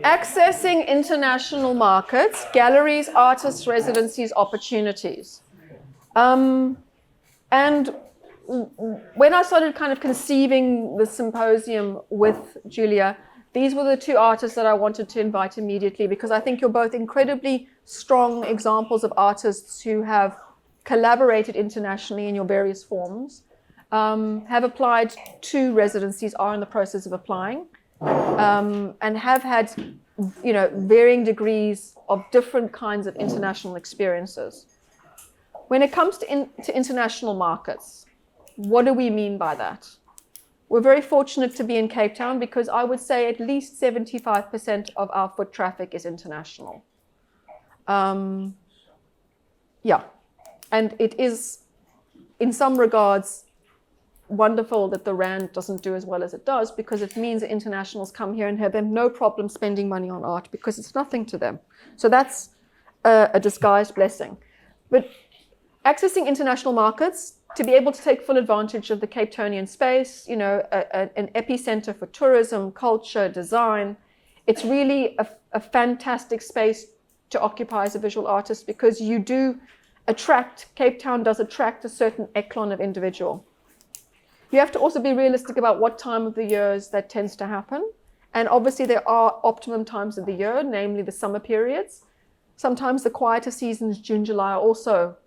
Accessing international markets, galleries, artists, residencies, opportunities. And when I started kind of conceiving the symposium with Julia, these were the two artists that I wanted to invite immediately, because I think you're both incredibly strong examples of artists who have collaborated internationally in your various forms, have applied to residencies, are in the process of applying, and have had, varying degrees of different kinds of international experiences. When it comes to international markets, what do we mean by that? We're very fortunate to be in Cape Town, because I would say at least 75% of our foot traffic is international. And it is, in some regards, wonderful that the Rand doesn't do as well as it does, because it means that internationals come here and have no problem spending money on art, because it's nothing to them. So that's a disguised blessing. But accessing international markets, to be able to take full advantage of the Cape Townian space, an epicenter for tourism, culture, design. It's really a fantastic space to occupy as a visual artist, because you do Cape Town does attract a certain echelon of individual. You have to also be realistic about what time of the years that tends to happen. And obviously there are optimum times of the year, namely the summer periods. Sometimes the quieter seasons, June, July, are also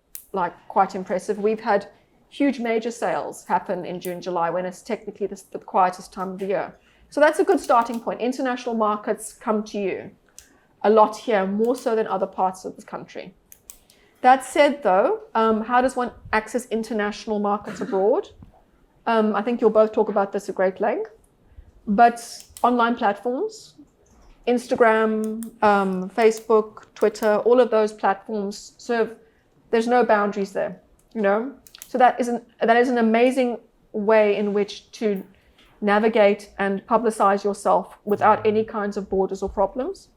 quite impressive. We've had huge major sales happen in June, July, when it's technically the quietest time of the year. So that's a good starting point. International markets come to you a lot here, more so than other parts of the country. That said, though, how does one access international markets abroad? I think you'll both talk about this at great length. But online platforms, Instagram, Facebook, Twitter, all of those platforms there's no boundaries there, So that is an amazing way in which to navigate and publicize yourself without any kinds of borders or problems.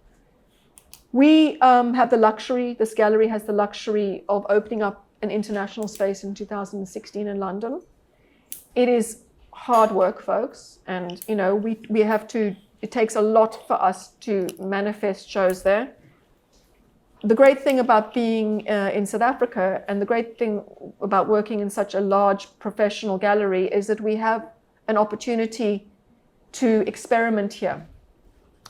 We have the luxury, this gallery has the luxury of opening up an international space in 2016 in London. It is hard work, folks, and we have to, it takes a lot for us to manifest shows there. The great thing about being in South Africa, and the great thing about working in such a large professional gallery, is that we have an opportunity to experiment here.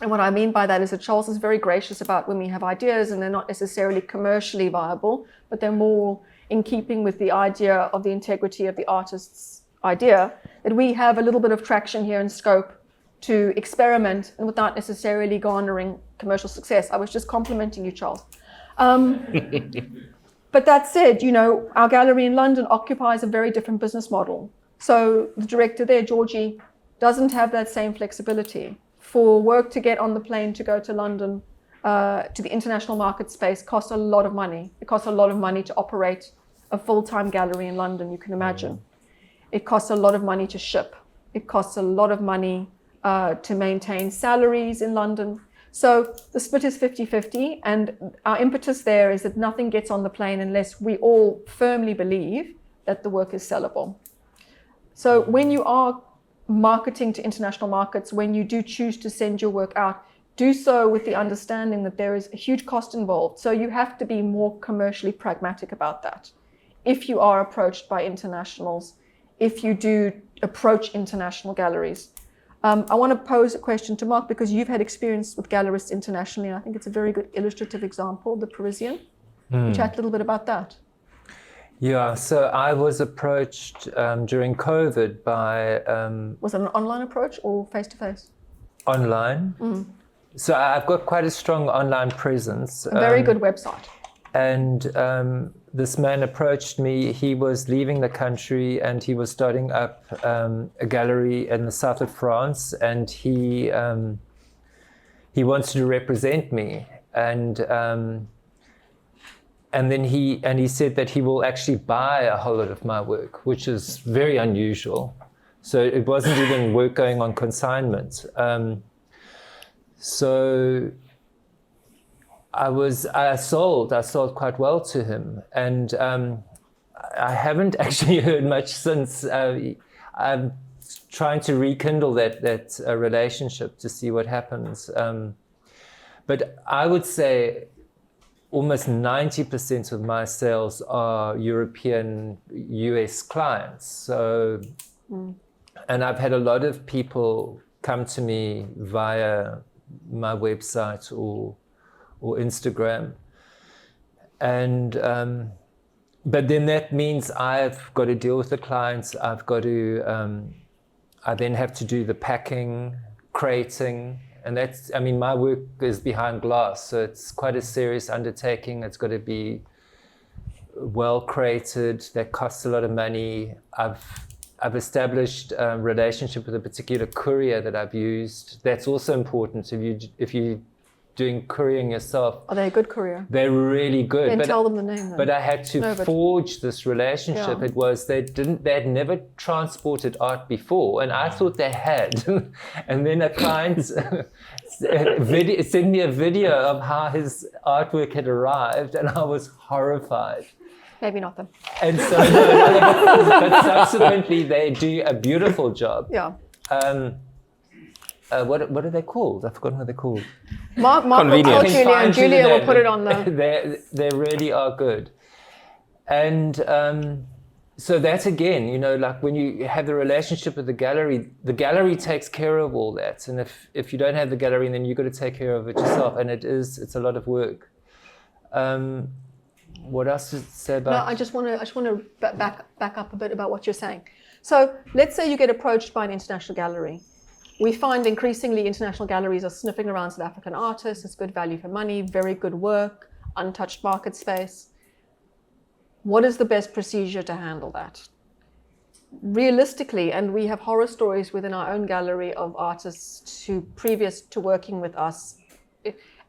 And what I mean by that is that Charles is very gracious about when we have ideas and they're not necessarily commercially viable, but they're more in keeping with the idea of the integrity of the artist's idea, that we have a little bit of traction here and scope to experiment and without necessarily garnering commercial success. I was just complimenting you, Charles. But that said, our gallery in London occupies a very different business model. So the director there, Georgie, doesn't have that same flexibility. For work to get on the plane to go to London, to the international market space, costs a lot of money. It costs a lot of money to operate a full-time gallery in London, you can imagine. It costs a lot of money to ship. It costs a lot of money to maintain salaries in London. So the split is 50-50, and our impetus there is that nothing gets on the plane unless we all firmly believe that the work is sellable. So when you are marketing to international markets, when you do choose to send your work out, do so with the understanding that there is a huge cost involved. So you have to be more commercially pragmatic about that. If you are approached by internationals, if you do approach international galleries. I want to pose a question to Mark, because you've had experience with gallerists internationally, and I think it's a very good illustrative example, the Parisian. Chat a little bit about that. Yeah, so I was approached during COVID by... Was it an online approach or face-to-face? Online. So I've got quite a strong online presence. A very good website. And this man approached me. He was leaving the country and he was starting up a gallery in the south of France, and he wanted to represent me. And then he said that he will actually buy a whole lot of my work, which is very unusual. So it wasn't even work going on consignment. So I sold quite well to him, and I haven't actually heard much since. I'm trying to rekindle that relationship to see what happens. But I would say almost 90% of my sales are European, US clients. So, and I've had a lot of people come to me via my website or Instagram. And, but then that means I've got to deal with the clients. I've got to, I then have to do the packing, crating. And that's, I mean, my work is behind glass, so it's quite a serious undertaking. It's got to be well crated. That costs a lot of money. I've established a relationship with a particular courier that I've used. That's also important. If you doing couriering yourself. Are they a good courier? They're really good. Then tell them the name then. But I had to forge this relationship. Yeah. It was, they had never transported art before, and I thought they had. And then a client sent me a video of how his artwork had arrived, and I was horrified. Maybe not them. And so, but subsequently they do a beautiful job. Yeah. What are they called? I've forgotten what they're called. Mark will call Julia, and Julia will put it on the... They really are good. And so that again, you know, like when you have the relationship with the gallery takes care of all that. And if you don't have the gallery, then you've got to take care of it yourself. And it's a lot of work. What else to say about? No, I just want to back up a bit about what you're saying. So let's say you get approached by an international gallery. We find increasingly international galleries are sniffing around South African artists. It's good value for money, very good work, untouched market space. What is the best procedure to handle that? Realistically, and we have horror stories within our own gallery of artists who, previous to working with us,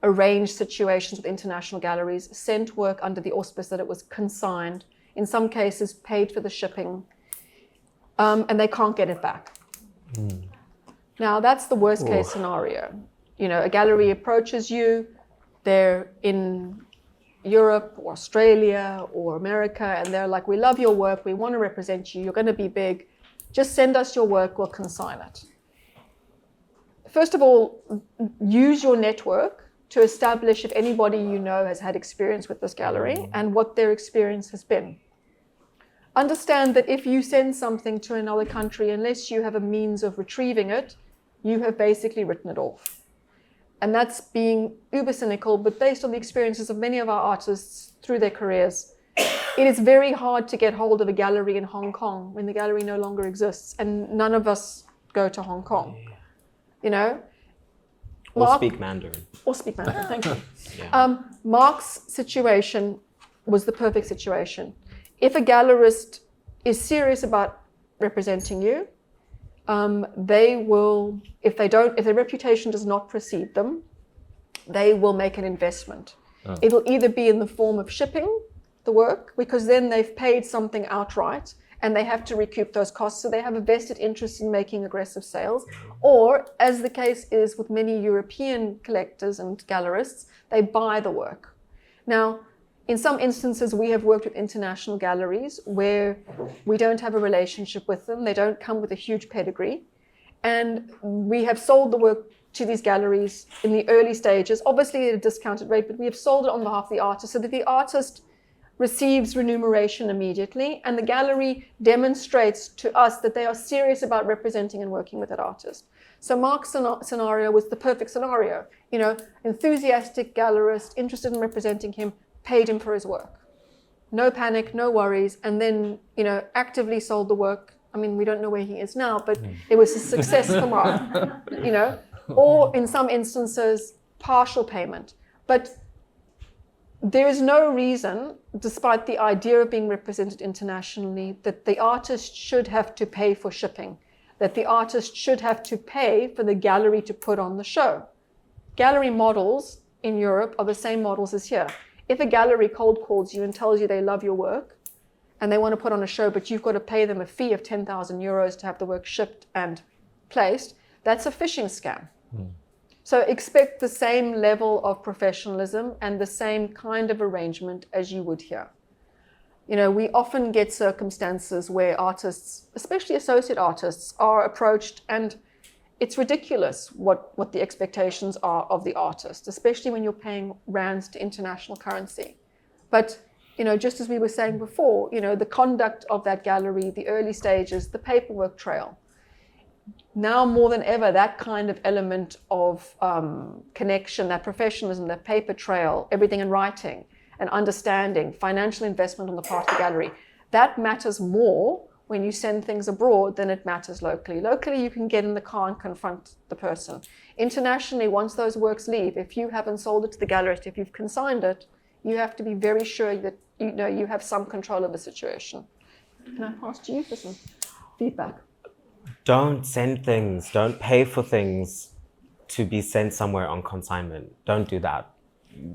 arranged situations with international galleries, sent work under the auspice that it was consigned, in some cases paid for the shipping, and they can't get it back. Now, that's the worst case scenario. You know, a gallery approaches you, they're in Europe or Australia or America, and they're like, we love your work, we want to represent you, you're going to be big, just send us your work, we'll consign it. First of all, use your network to establish if anybody you know has had experience with this gallery and what their experience has been. Understand that if you send something to another country, unless you have a means of retrieving it, you have basically written it off. And that's being uber cynical, but based on the experiences of many of our artists through their careers, it is very hard to get hold of a gallery in Hong Kong when the gallery no longer exists, and none of us go to Hong Kong, you know? Or speak Mandarin. Or speak Mandarin, thank you. Yeah. Mark's situation was the perfect situation. If a gallerist is serious about representing you, they will, if their reputation does not precede them, they will make an investment. It'll either be in the form of shipping the work, because then they've paid something outright and they have to recoup those costs, so they have a vested interest in making aggressive sales. Or, as the case is with many European collectors and gallerists, they buy the work. Now, in some instances, we have worked with international galleries where we don't have a relationship with them. They don't come with a huge pedigree. And we have sold the work to these galleries in the early stages, obviously at a discounted rate, but we have sold it on behalf of the artist so that the artist receives remuneration immediately, and the gallery demonstrates to us that they are serious about representing and working with that artist. So Mark's scenario was the perfect scenario. You know, enthusiastic gallerist, interested in representing him, paid him for his work. No panic, no worries, and then, you know, actively sold the work. I mean, we don't know where he is now, but it was a success for Mark, you know, or in some instances, partial payment. But there is no reason, despite the idea of being represented internationally, that the artist should have to pay for shipping, that the artist should have to pay for the gallery to put on the show. Gallery models in Europe are the same models as here. If a gallery cold calls you and tells you they love your work and they want to put on a show, but you've got to pay them a fee of 10,000 euros to have the work shipped and placed, that's a phishing scam. So expect the same level of professionalism and the same kind of arrangement as you would here. You know, we often get circumstances where artists, especially associate artists, are approached and it's ridiculous what the expectations are of the artist, especially when you're paying rands to international currency. But, just as we were saying before, the conduct of that gallery, the early stages, the paperwork trail. Now more than ever, that kind of element of connection, that professionalism, that paper trail, everything in writing and understanding, financial investment on the part of the gallery, that matters more when you send things abroad than it matters locally. Locally, you can get in the car and confront the person. Internationally, once those works leave, if you haven't sold it to the gallerist, if you've consigned it, you have to be very sure that you have some control of the situation. Can I pass to you for some feedback? Don't send things, don't pay for things to be sent somewhere on consignment. Don't do that.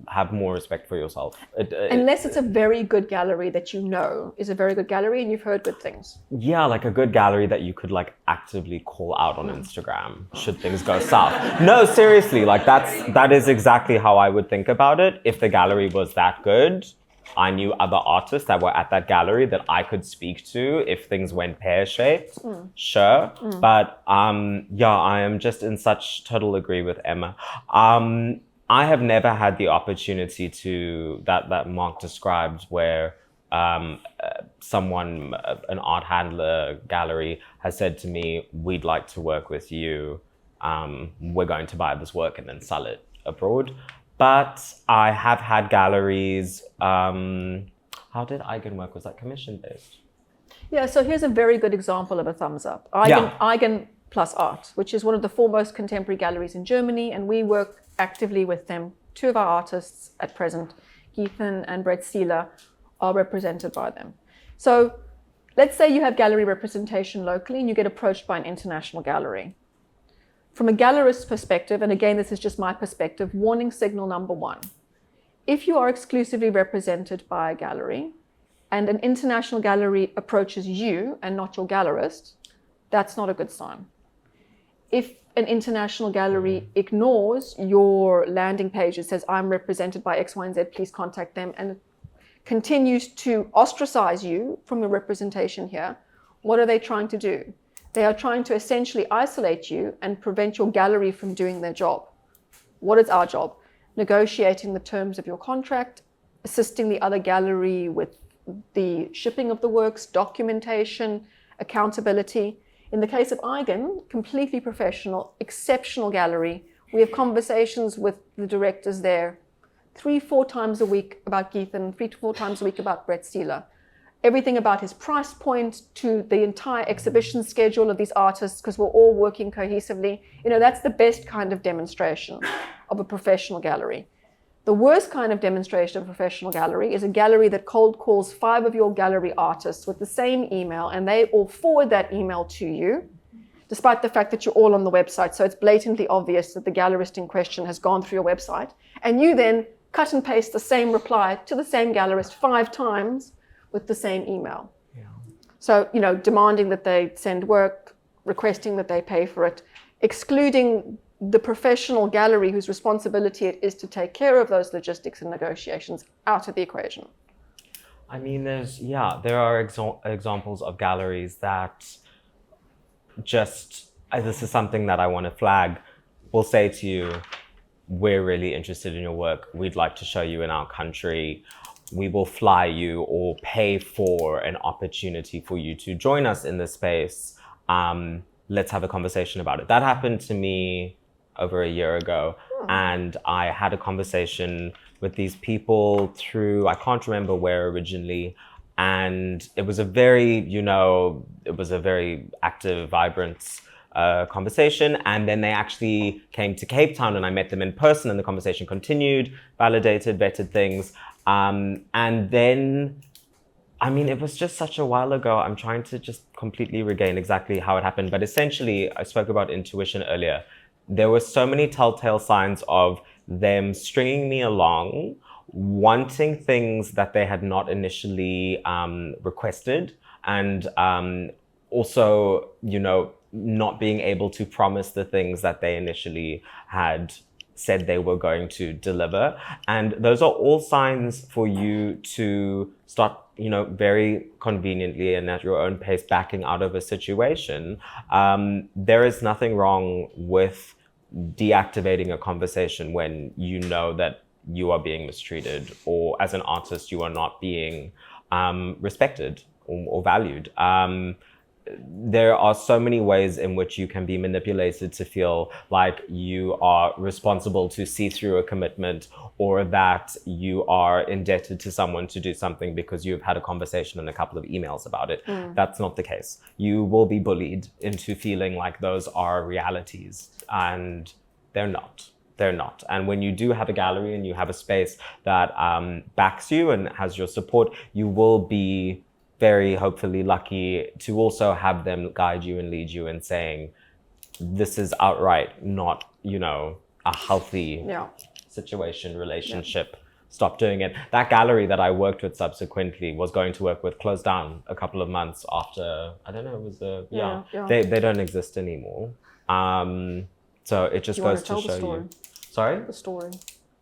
Have more respect for yourself. Unless it's a very good gallery that is a very good gallery and you've heard good things. Yeah, like a good gallery that you could actively call out on Instagram should things go south. No, seriously, that is exactly how I would think about it. If the gallery was that good, I knew other artists that were at that gallery that I could speak to if things went pear-shaped, sure. But yeah, I am just in such total agree with Emma. I have never had the opportunity to, that Mark described, where someone, an art handler gallery, has said to me, we'd like to work with you. We're going to buy this work and then sell it abroad. But I have had galleries, how did Eigen work? Was that commission-based? Yeah, so here's a very good example of a thumbs up. Eigen plus Art, which is one of the foremost contemporary galleries in Germany, and we work actively with them. Two of our artists at present, Ethan and Brett Seeler, are represented by them. So let's say you have gallery representation locally and you get approached by an international gallery. From a gallerist's perspective, and again, this is just my perspective, warning signal number one. If you are exclusively represented by a gallery and an international gallery approaches you and not your gallerist, that's not a good sign. If an international gallery ignores your landing page, it says, I'm represented by X, Y, and Z, please contact them, and continues to ostracize you from your representation here, what are they trying to do? They are trying to essentially isolate you and prevent your gallery from doing their job. What is our job? Negotiating the terms of your contract, assisting the other gallery with the shipping of the works, documentation, accountability. In the case of Eigen, completely professional, exceptional gallery. We have conversations with the directors there 3-4 times a week about Ethan, 3 to 4 times a week about Brett Seeler. Everything about his price point to the entire exhibition schedule of these artists, because we're all working cohesively. That's the best kind of demonstration of a professional gallery. The worst kind of demonstration of a professional gallery is a gallery that cold calls 5 of your gallery artists with the same email, and they all forward that email to you, despite the fact that you're all on the website. So it's blatantly obvious that the gallerist in question has gone through your website. And you then cut and paste the same reply to the same gallerist 5 times with the same email. Yeah. So, demanding that they send work, requesting that they pay for it, excluding the professional gallery whose responsibility it is to take care of those logistics and negotiations out of the equation. I mean, there are examples of galleries that just, this is something that I want to flag, will say to you, we're really interested in your work. We'd like to show you in our country. We will fly you or pay for an opportunity for you to join us in this space. Let's have a conversation about it. That happened to me over a year ago. And I had a conversation with these people through, I can't remember where originally. And it was a very, active, vibrant conversation. And then they actually came to Cape Town and I met them in person and the conversation continued, validated, vetted things. And then, it was just such a while ago. I'm trying to just completely regain exactly how it happened. But essentially, I spoke about intuition earlier. There were so many telltale signs of them stringing me along, wanting things that they had not initially requested, and also, not being able to promise the things that they initially had said they were going to deliver. And those are all signs for you to start very conveniently and at your own pace backing out of a situation, there is nothing wrong with deactivating a conversation when you know that you are being mistreated, or as an artist, you are not being respected or valued. There are so many ways in which you can be manipulated to feel like you are responsible to see through a commitment, or that you are indebted to someone to do something because you've had a conversation and a couple of emails about it. That's not the case. You will be bullied into feeling like those are realities, and they're not. They're not. And when you do have a gallery and you have a space that backs you and has your support, you will be very hopefully lucky to also have them guide you and lead you in saying, this is outright not, a healthy situation, relationship. Stop doing it. That gallery that I worked with subsequently was going to work with closed down a couple of months after, I don't know, it was they don't exist anymore. So it just goes to show you. Sorry? The story.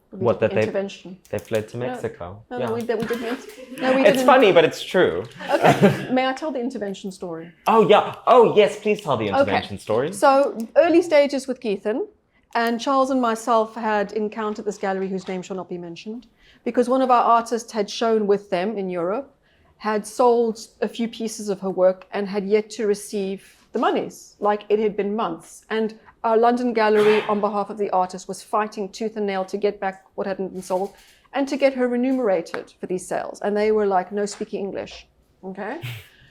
What, that intervention. They fled to Mexico. No, we didn't. It's funny, but it's true. Okay, may I tell the intervention story? Oh, yeah. Oh, yes, please tell the intervention story. So, early stages with Geethan, and Charles and myself had encountered this gallery whose name shall not be mentioned, because one of our artists had shown with them in Europe, had sold a few pieces of her work and had yet to receive the monies. Like, it had been months. And our London gallery, on behalf of the artist, was fighting tooth and nail to get back what hadn't been sold and to get her remunerated for these sales. And they were like, no speaking English. Okay?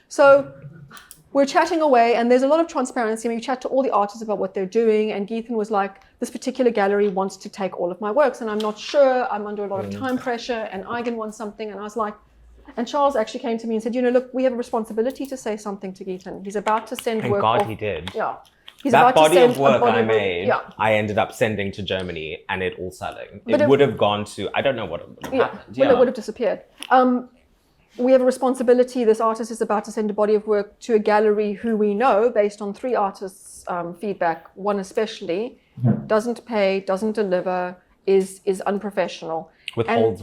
So we're chatting away, and there's a lot of transparency. We chat to all the artists about what they're doing. And Geethan was like, this particular gallery wants to take all of my works, and I'm not sure. I'm under a lot of time pressure, and Eigen wants something. And I was like, and Charles actually came to me and said, look, we have a responsibility to say something to Geethan. He's about to send work off. Thank God he did. Yeah. That body of work I made, I ended up sending to Germany, and it all selling. It would have gone to, I don't know what would have happened. Well, it would have disappeared. We have a responsibility. This artist is about to send a body of work to a gallery who we know, based on 3 artists' feedback, one especially, doesn't pay, doesn't deliver, is unprofessional. Withholds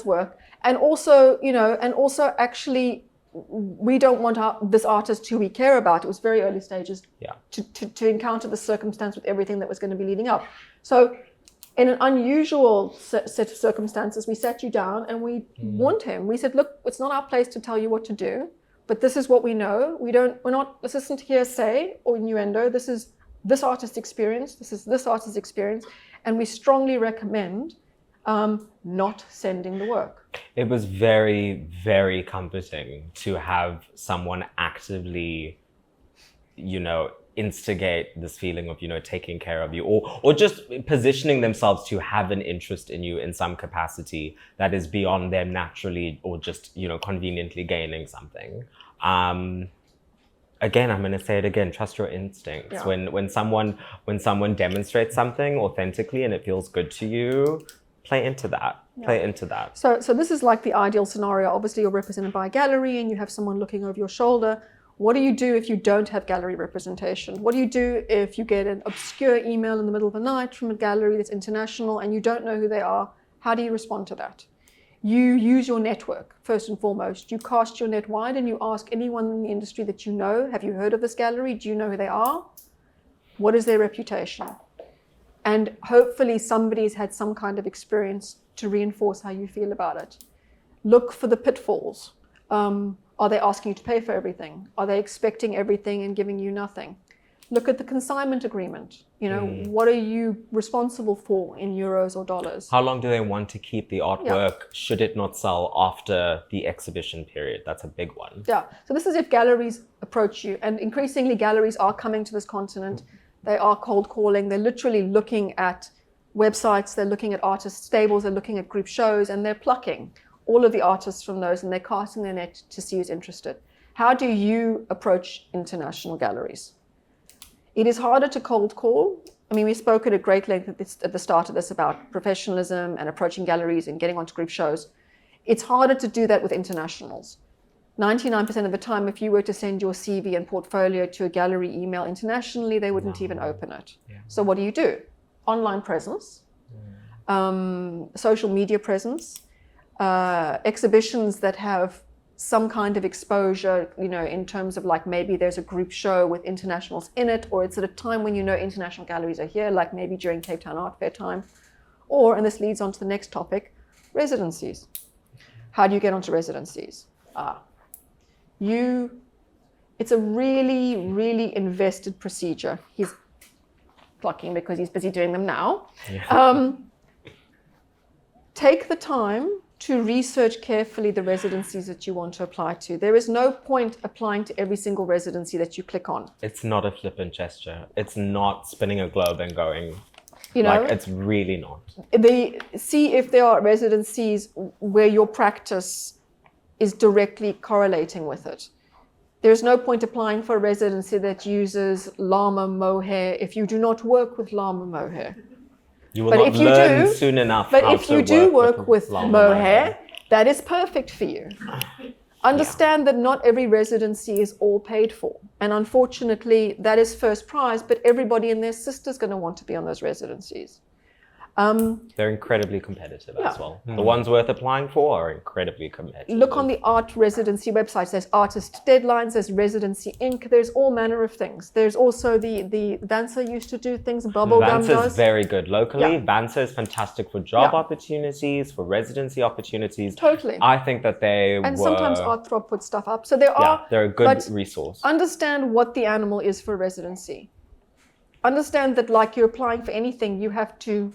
work. And also, actually, we don't want this artist who we care about, it was very early stages, to encounter the circumstance with everything that was going to be leading up. So in an unusual set of circumstances, we sat you down and we warned him. We said, look, it's not our place to tell you what to do, but this is what we know. We're not, this isn't hearsay or innuendo. This is this artist's experience. This is this artist's experience. And we strongly recommend not sending the work. It was very, very comforting to have someone actively, instigate this feeling of, taking care of you, or just positioning themselves to have an interest in you in some capacity that is beyond them naturally, or just, conveniently gaining something. Again, I'm going to say it again, trust your instincts. Yeah. When someone demonstrates something authentically and it feels good to you, play into that. Play into that. So this is like the ideal scenario. Obviously, you're represented by a gallery and you have someone looking over your shoulder. What do you do if you don't have gallery representation? What do you do if you get an obscure email in the middle of the night from a gallery that's international and you don't know who they are? How do you respond to that? You use your network, first and foremost. You cast your net wide and you ask anyone in the industry that you know, have you heard of this gallery? Do you know who they are? What is their reputation? And hopefully somebody's had some kind of experience to reinforce how you feel about it. Look for the pitfalls. Are they asking you to pay for everything? Are they expecting everything and giving you nothing? Look at the consignment agreement. What are you responsible for in euros or dollars? How long do they want to keep the artwork should it not sell after the exhibition period? That's a big one. Yeah, so this is if galleries approach you, and increasingly galleries are coming to this continent. They are cold calling. They're literally looking at websites. They're looking at artist stables. They're looking at group shows, and they're plucking all of the artists from those, and they're casting their net to see who's interested. How do you approach international galleries? It is harder to cold call. I mean, we spoke at a great length at the start of this about professionalism and approaching galleries and getting onto group shows. It's harder to do that with internationals. 99% of the time, if you were to send your CV and portfolio to a gallery email internationally, they wouldn't even open it. Yeah. So what do? Online presence, social media presence, exhibitions that have some kind of exposure, in terms of like maybe there's a group show with internationals in it, or it's at a time when international galleries are here, like maybe during Cape Town Art Fair time. Or, and this leads on to the next topic, residencies. How do you get onto residencies? It's a really, really invested procedure. He's plucking because he's busy doing them now. Yeah. Take the time to research carefully the residencies that you want to apply to. There is no point applying to every single residency that you click on. It's not a flippant gesture. It's not spinning a globe and going, it's really not. See if there are residencies where your practice is directly correlating with it. There's no point applying for a residency that uses llama mohair if you do not work with llama mohair. You will not learn soon enough. But if you do work with mohair, that is perfect for you. Understand that not every residency is all paid for. And unfortunately, that is first prize, but everybody and their sister's going to want to be on those residencies. They're incredibly competitive as well. The ones worth applying for are incredibly competitive. Look on the art residency websites. There's artist deadlines, there's Residency Inc., there's all manner of things. There's also the Vansa used to do things, Bubblegum does. Vansa's very good locally. Vansa is fantastic for job opportunities, for residency opportunities. Totally. I think that and sometimes Arthrop puts stuff up. So they're a good resource. Understand what the animal is for residency. Understand that like you're applying for anything, you have to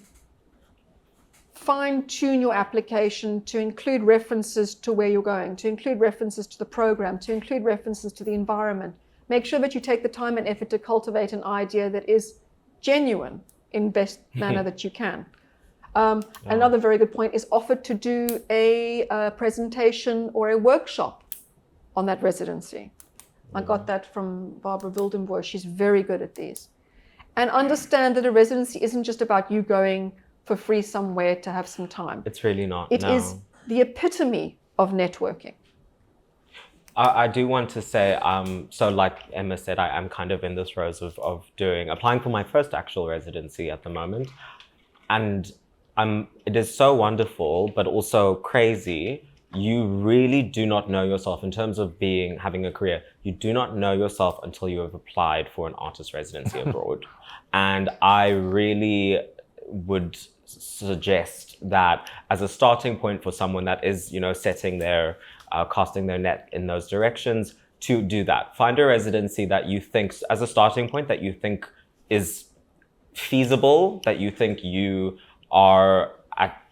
fine-tune your application to include references to where you're going, to include references to the program, to include references to the environment. Make sure that you take the time and effort to cultivate an idea that is genuine in best manner that you can. Another very good point is offer to do a presentation or a workshop on that residency. I got that from Barbara Wildenboer. She's very good at these. And understand that a residency isn't just about you going for free somewhere to have some time. It's really not. It is the epitome of networking. I do want to say, so like Emma said, I am kind of in this rose of applying for my first actual residency at the moment. And it is so wonderful, but also crazy. You really do not know yourself in terms of having a career. You do not know yourself until you have applied for an artist residency abroad. And I really would suggest that as a starting point for someone that is, setting their, casting their net in those directions, to do that. Find a residency that you think, as a starting point, that you think is feasible, that you think you are at,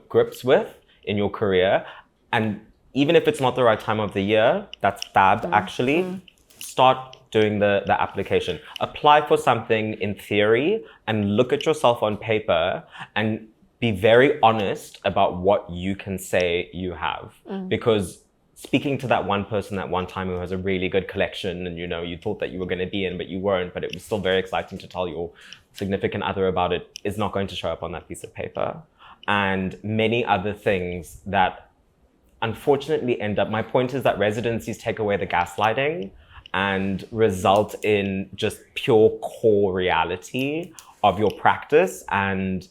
grips with in your career. And even if it's not the right time of the year, that's fab, actually. Start doing the application. Apply for something in theory and look at yourself on paper and be very honest about what you can say you have. Because speaking to that one person at one time who has a really good collection and you thought that you were going to be in, but you weren't, but it was still very exciting to tell your significant other about it, is not going to show up on that piece of paper. And many other things that unfortunately my point is that residencies take away the gaslighting and result in just pure core reality of your practice. And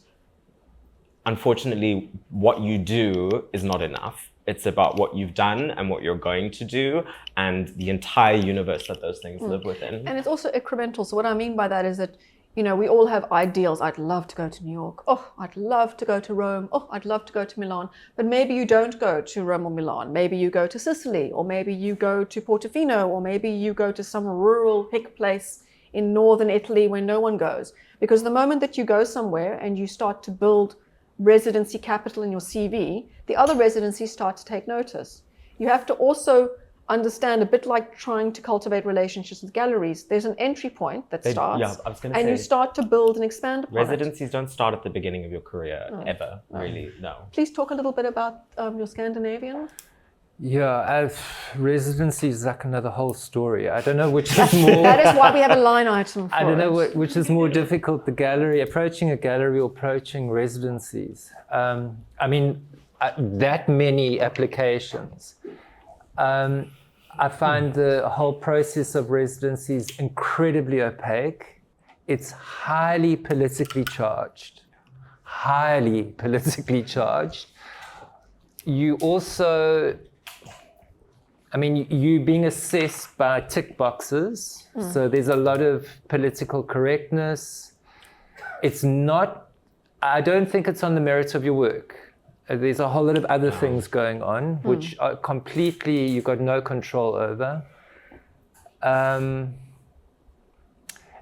unfortunately, what you do is not enough. It's about what you've done and what you're going to do and the entire universe that those things live within. And it's also incremental. So what I mean by that is that, we all have ideals. I'd love to go to New York. Oh, I'd love to go to Rome. Oh, I'd love to go to Milan. But maybe you don't go to Rome or Milan. Maybe you go to Sicily, or maybe you go to Portofino, or maybe you go to some rural hick place in northern Italy where no one goes. Because the moment that you go somewhere and you start to build residency capital in your CV, the other residencies start to take notice. You have to also understand, a bit like trying to cultivate relationships with galleries, there's an entry point that starts, and you start to build and expand upon residencies don't start at the beginning of your career, ever, really, no. Please talk a little bit about your Scandinavian. Yeah, residency is like another whole story. I don't know which is more... That is why we have a line item for I don't know which is more difficult, approaching a gallery or approaching residencies. That many applications. I find the whole process of residencies incredibly opaque. It's highly politically charged. You also, I mean, you being assessed by tick boxes. So there's a lot of political correctness. It's not, I don't think it's on the merit of your work. There's a whole lot of other things going on, which are completely, you've got no control over.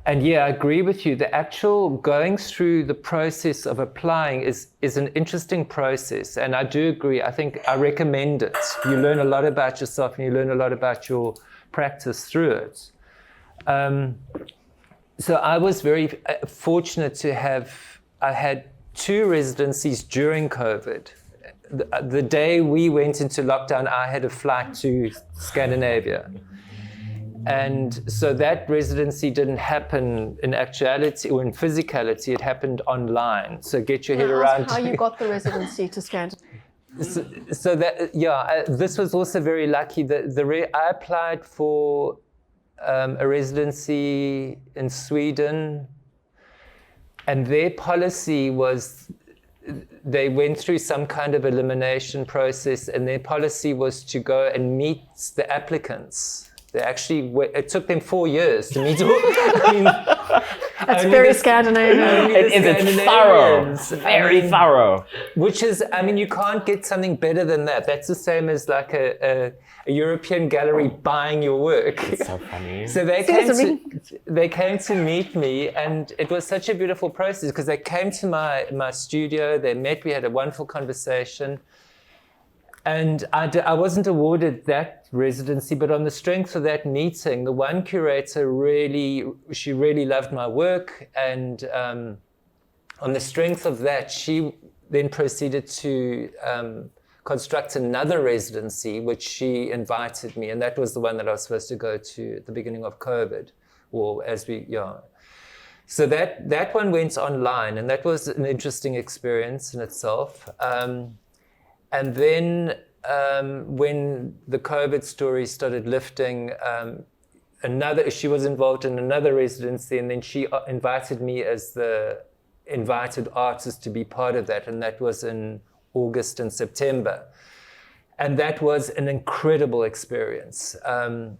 And yeah, I agree with you. The actual going through the process of applying is an interesting process. And I do agree. I think I recommend it. You learn a lot about yourself and you learn a lot about your practice through it. So I was very fortunate to I had 2 residencies during COVID. The day we went into lockdown, I had a flight to Scandinavia. And so that residency didn't happen in actuality or in physicality, it happened online. So get your head around how you got the residency to Scandinavia. So that, yeah, this was also very lucky. I applied for a residency in Sweden, and their policy was they went through some kind of elimination process, and their policy was to go and meet the applicants. They actually, it took them 4 years to meet all. I mean, that's very Scandinavian. It's thorough, very thorough. Which is, I mean, you can't get something better than that. That's the same as like a European gallery buying your work. It's so funny. So they came to meet me, and it was such a beautiful process because they came to my studio, they met, we had a wonderful conversation. And I wasn't awarded that residency, but on the strength of that meeting, the one curator she really loved my work. And on the strength of that, she then proceeded to construct another residency, which she invited me. And that was the one that I was supposed to go to at the beginning of COVID, So that one went online, and that was an interesting experience in itself. And then when the COVID story started lifting, she was involved in another residency, and then she invited me as the invited artist to be part of that, and that was in August and September. And that was an incredible experience. And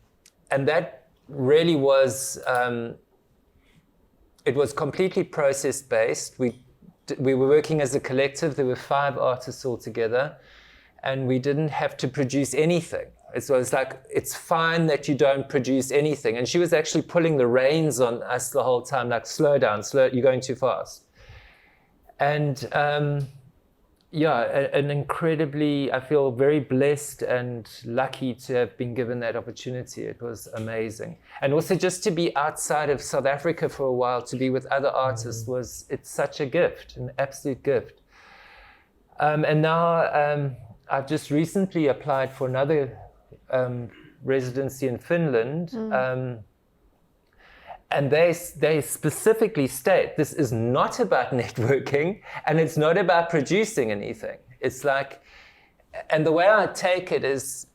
that really was, it was completely process-based. We were working as a collective. There were 5 artists altogether, and we didn't have to produce anything. So it's like, it's fine that you don't produce anything. And she was actually pulling the reins on us the whole time, like, slow down, you're going too fast. And an incredibly, I feel very blessed and lucky to have been given that opportunity. It was amazing. And also just to be outside of South Africa for a while, to be with other artists it's such a gift, an absolute gift. And now I've just recently applied for another residency in Finland. And they specifically state this is not about networking, and it's not about producing anything. It's like, and the way I take it is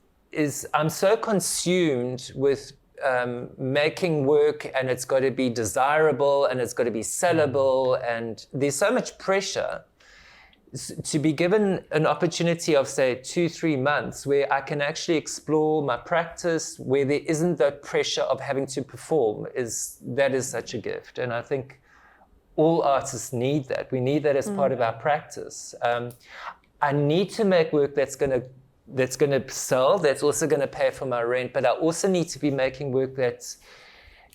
I'm so consumed with making work, and it's got to be desirable, and it's got to be sellable, and there's so much pressure to be given an opportunity of, say, 2-3 months where I can actually explore my practice, where there isn't that pressure of having to perform, that is such a gift. And I think all artists need that. We need that as part of our practice. I need to make work that's going to sell, that's also going to pay for my rent, but I also need to be making work that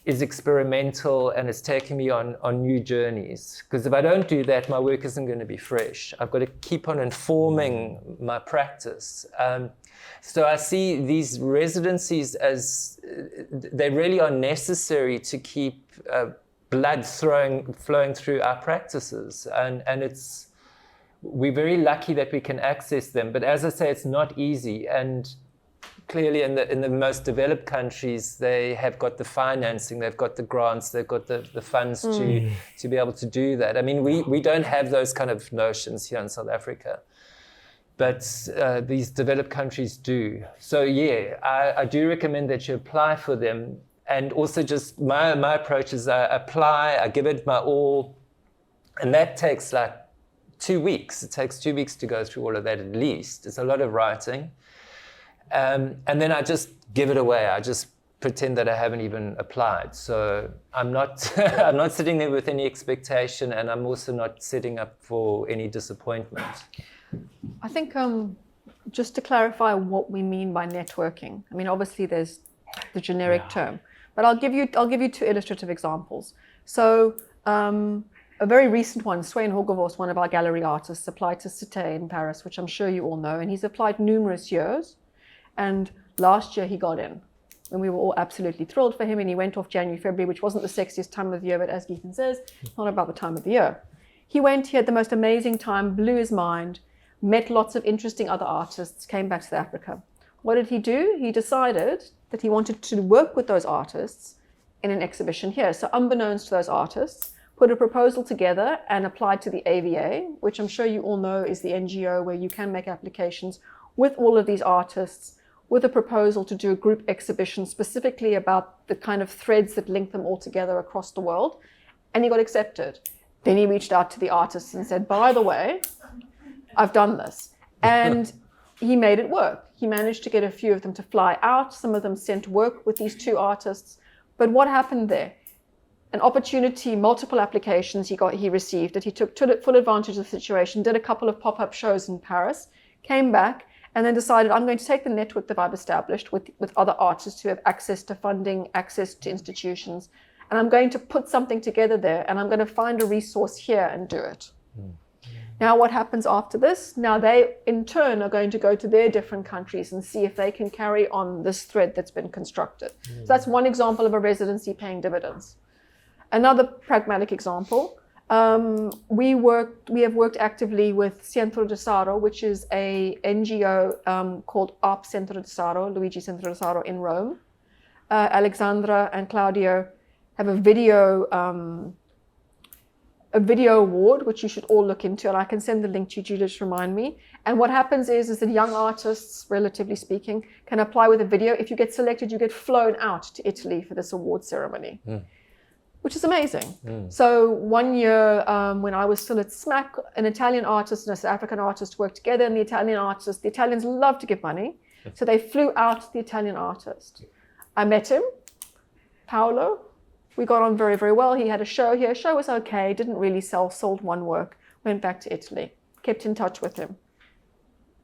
is experimental and is taking me on new journeys. Because if I don't do that, my work isn't going to be fresh. I've got to keep on informing my practice. So I see these residencies as, they really are necessary to keep blood flowing through our practices. And we're very lucky that we can access them. But as I say, it's not easy. And clearly in the most developed countries, they have got the financing, they've got the grants, they've got the funds to be able to do that. I mean, we don't have those kind of notions here in South Africa, but these developed countries do. So yeah, I do recommend that you apply for them. And also just my approach is I apply, I give it my all, and that takes like 2 weeks. It takes 2 weeks to go through all of that at least. It's a lot of writing. And then I just give it away. I just pretend that I haven't even applied. So I'm not I'm not sitting there with any expectation, and I'm also not setting up for any disappointment. I think just to clarify what we mean by networking. I mean, obviously there's the generic term, but I'll give you 2 illustrative examples. So a very recent one, Swain Hogevos, one of our gallery artists, applied to Cité in Paris, which I'm sure you all know, and he's applied numerous years. And last year he got in, and we were all absolutely thrilled for him. And he went off January, February, which wasn't the sexiest time of the year, but as Geethan says, it's not about the time of the year. He went, he had the most amazing time, blew his mind, met lots of interesting other artists, came back to South Africa. What did he do? He decided that he wanted to work with those artists in an exhibition here. So unbeknownst to those artists, put a proposal together and applied to the AVA, which I'm sure you all know is the NGO where you can make applications with all of these artists, with a proposal to do a group exhibition specifically about the kind of threads that link them all together across the world. And he got accepted. Then he reached out to the artists and said, by the way, I've done this. And he made it work. He managed to get a few of them to fly out. Some of them sent work with these 2 artists. But what happened there? An opportunity, multiple applications he received, that he took full advantage of the situation, did a couple of pop-up shows in Paris, came back, and then decided, I'm going to take the network that I've established with other artists who have access to funding, access to institutions, and I'm going to put something together there, and I'm going to find a resource here and do it. Now what happens after this? Now they, in turn, are going to go to their different countries and see if they can carry on this thread that's been constructed. So that's one example of a residency paying dividends. Another pragmatic example, we have worked actively with Centro de Saro, which is a NGO called ARP Centro de Saro, Luigi Centro de Saro in Rome. Alexandra and Claudio have a video award, which you should all look into, and I can send the link to you, Judith, remind me. And what happens is that young artists, relatively speaking, can apply with a video. If you get selected, you get flown out to Italy for this award ceremony, which is amazing. So one year, when I was still at SMAC, an Italian artist and a South African artist worked together, and the Italians love to give money, so they flew out the Italian artist. I met him, Paolo. We got on very, very well. He had a show here. Show was okay, didn't really sell, sold one work, went back to Italy, kept in touch with him.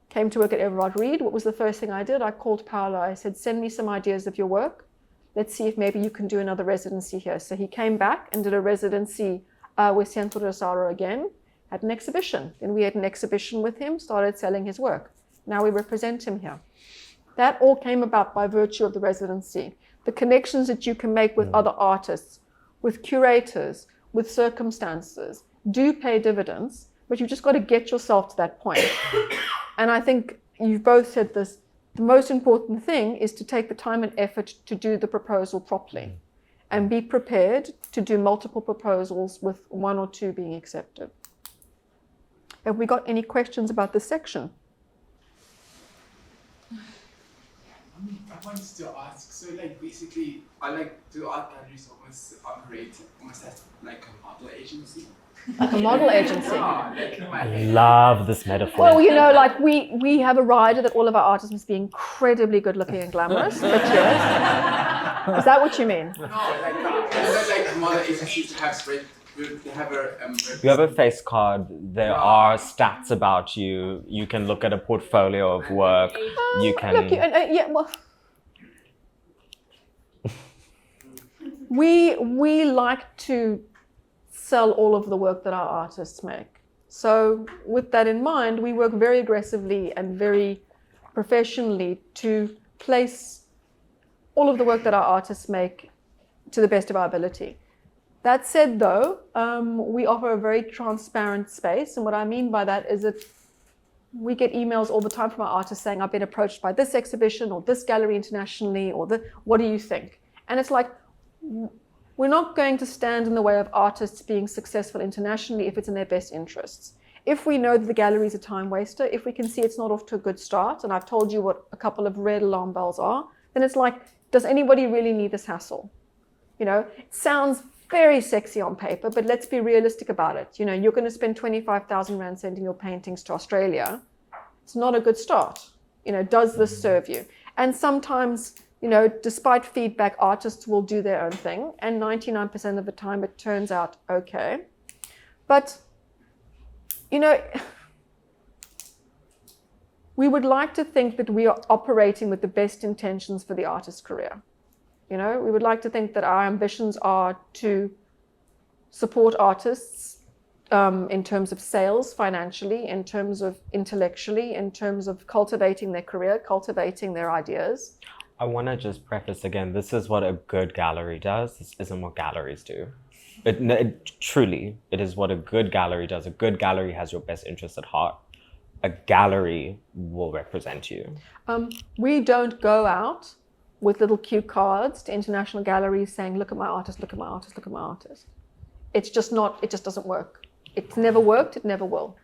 Came to work at Everard Read. What was the first thing I did? I called Paolo. I said, send me some ideas of your work. Let's see if maybe you can do another residency here. So he came back and did a residency with Centro de Saro again, had an exhibition. Then we had an exhibition with him, started selling his work. Now we represent him here. That all came about by virtue of the residency. The connections that you can make with other artists, with curators, with circumstances, do pay dividends, but you've just got to get yourself to that point. And I think you've both said this, the most important thing is to take the time and effort to do the proposal properly and be prepared to do multiple proposals with 1 or 2 being accepted. Have we got any questions about this section? I wanted to ask, so like basically, I like to art galleries almost operate almost as like a model agency. Like a model agency? I love this metaphor. Well, you know, like we have a rider that all of our artists must be incredibly good looking and glamorous, but yes. Is that what you mean? No, like model agencies have they have a you have a face card, there are stats about you, you can look at a portfolio of work, you can... Look, yeah, well, we like to sell all of the work that our artists make. So with that in mind, we work very aggressively and very professionally to place all of the work that our artists make to the best of our ability. That said, though, we offer a very transparent space. And what I mean by that is that we get emails all the time from our artists saying, I've been approached by this exhibition or this gallery internationally, or what do you think? And it's like, we're not going to stand in the way of artists being successful internationally if it's in their best interests. If we know that the gallery is a time waster, if we can see it's not off to a good start, and I've told you what a couple of red alarm bells are, then it's like, does anybody really need this hassle? You know, it sounds very sexy on paper, but let's be realistic about it. You know, you're going to spend 25,000 Rand sending your paintings to Australia. It's not a good start. You know, does this serve you? And sometimes, despite feedback, artists will do their own thing. And 99% of the time, it turns out okay. But, we would like to think that we are operating with the best intentions for the artist's career. We would like to think that our ambitions are to support artists in terms of sales financially, in terms of intellectually, in terms of cultivating their career, cultivating their ideas. I want to just preface again, this is what a good gallery does. This isn't what galleries do. Truly, it is what a good gallery does. A good gallery has your best interest at heart. A gallery will represent you. We don't go out with little cue cards to international galleries saying, look at my artist, look at my artist, look at my artist. It's just not, it just doesn't work. It's never worked, it never will.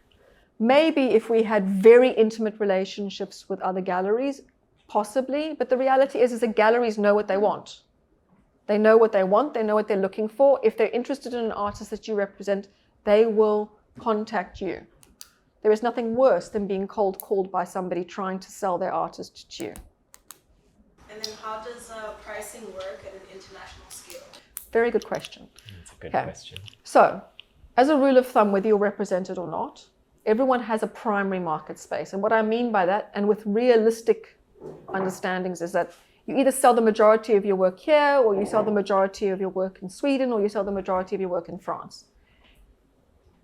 Maybe if we had very intimate relationships with other galleries, possibly, but the reality is that galleries know what they want. They know what they want, they know what they're looking for. If they're interested in an artist that you represent, they will contact you. There is nothing worse than being cold called by somebody trying to sell their artist to you. And then how does pricing work at an international scale? Very good question. That's a good question. So, as a rule of thumb, whether you're represented or not, everyone has a primary market space. And what I mean by that, and with realistic understandings, is that you either sell the majority of your work here, or you sell the majority of your work in Sweden, or you sell the majority of your work in France.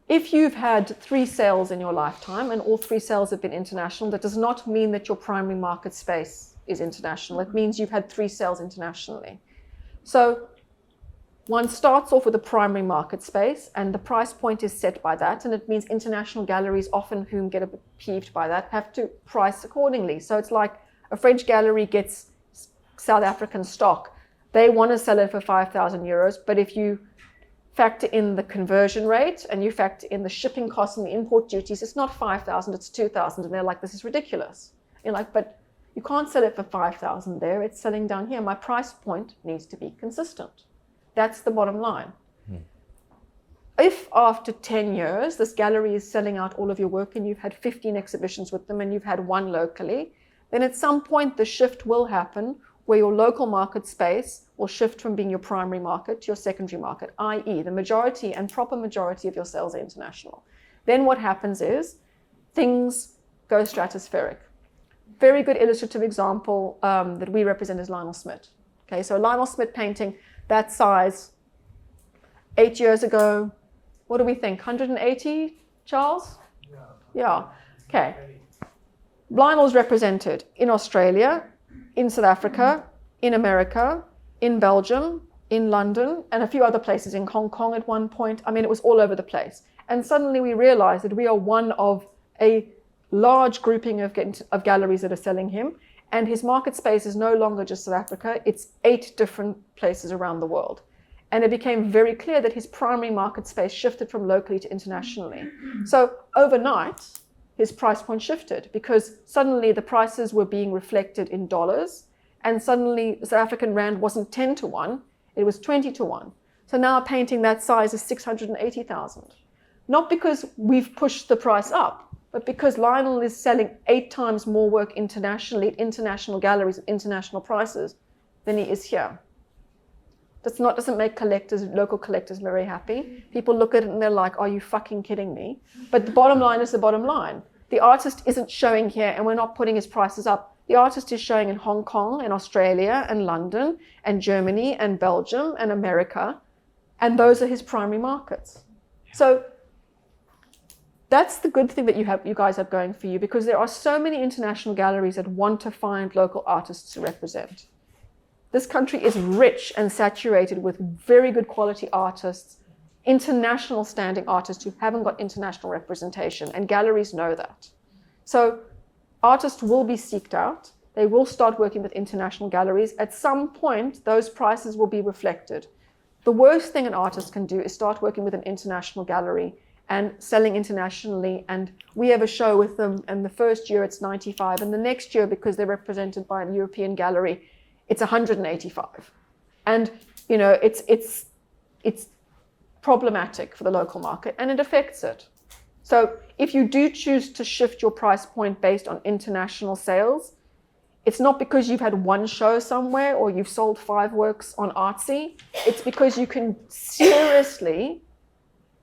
If you've had 3 sales in your lifetime, and all 3 sales have been international, that does not mean that your primary market space is international. It means you've had 3 sales internationally. So one starts off with a primary market space, and the price point is set by that, and it means international galleries, often whom get a bit peeved by that, have to price accordingly. So it's like a French gallery gets South African stock. They want to sell it for 5,000 euros, but if you factor in the conversion rate and you factor in the shipping costs and the import duties, it's not 5,000, it's 2,000. And they're like, this is ridiculous. You're like, but you can't sell it for 5,000 there. It's selling down here. My price point needs to be consistent. That's the bottom line. If after 10 years, this gallery is selling out all of your work and you've had 15 exhibitions with them and you've had 1 locally, then at some point the shift will happen where your local market space will shift from being your primary market to your secondary market, i.e. the majority and proper majority of your sales are international. Then what happens is things go stratospheric. Very good illustrative example that we represent is Lionel Smith. Okay, so a Lionel Smith painting, that size, 8 years ago, what do we think, 180, Charles? Yeah. Okay. Lionel's represented in Australia, in South Africa, in America, in Belgium, in London, and a few other places, in Hong Kong at one point. I mean, it was all over the place. And suddenly we realized that we are one of a large grouping of galleries that are selling him. And his market space is no longer just South Africa, it's 8 different places around the world. And it became very clear that his primary market space shifted from locally to internationally. So overnight, his price point shifted because suddenly the prices were being reflected in dollars, and suddenly the South African rand wasn't 10 to 1, it was 20 to 1. So now a painting that size is 680,000. Not because we've pushed the price up, but because Lionel is selling 8 times more work internationally at international galleries at international prices than he is here. Doesn't make local collectors very happy. People look at it and they're like, are you fucking kidding me? But the bottom line is the bottom line. The artist isn't showing here and we're not putting his prices up. The artist is showing in Hong Kong and Australia and London and Germany and Belgium and America. And those are his primary markets. So that's the good thing that you guys have going for you, because there are so many international galleries that want to find local artists to represent. This country is rich and saturated with very good quality artists, international standing artists who haven't got international representation, and galleries know that. So artists will be seeked out. They will start working with international galleries. At some point, those prices will be reflected. The worst thing an artist can do is start working with an international gallery and selling internationally, and we have a show with them, and the first year it's 95, and the next year, because they're represented by a European gallery, it's 185. And it's problematic for the local market, and it affects it. So if you do choose to shift your price point based on international sales, It's not because you've had one show somewhere or you've sold 5 works on Artsy. It's because you can seriously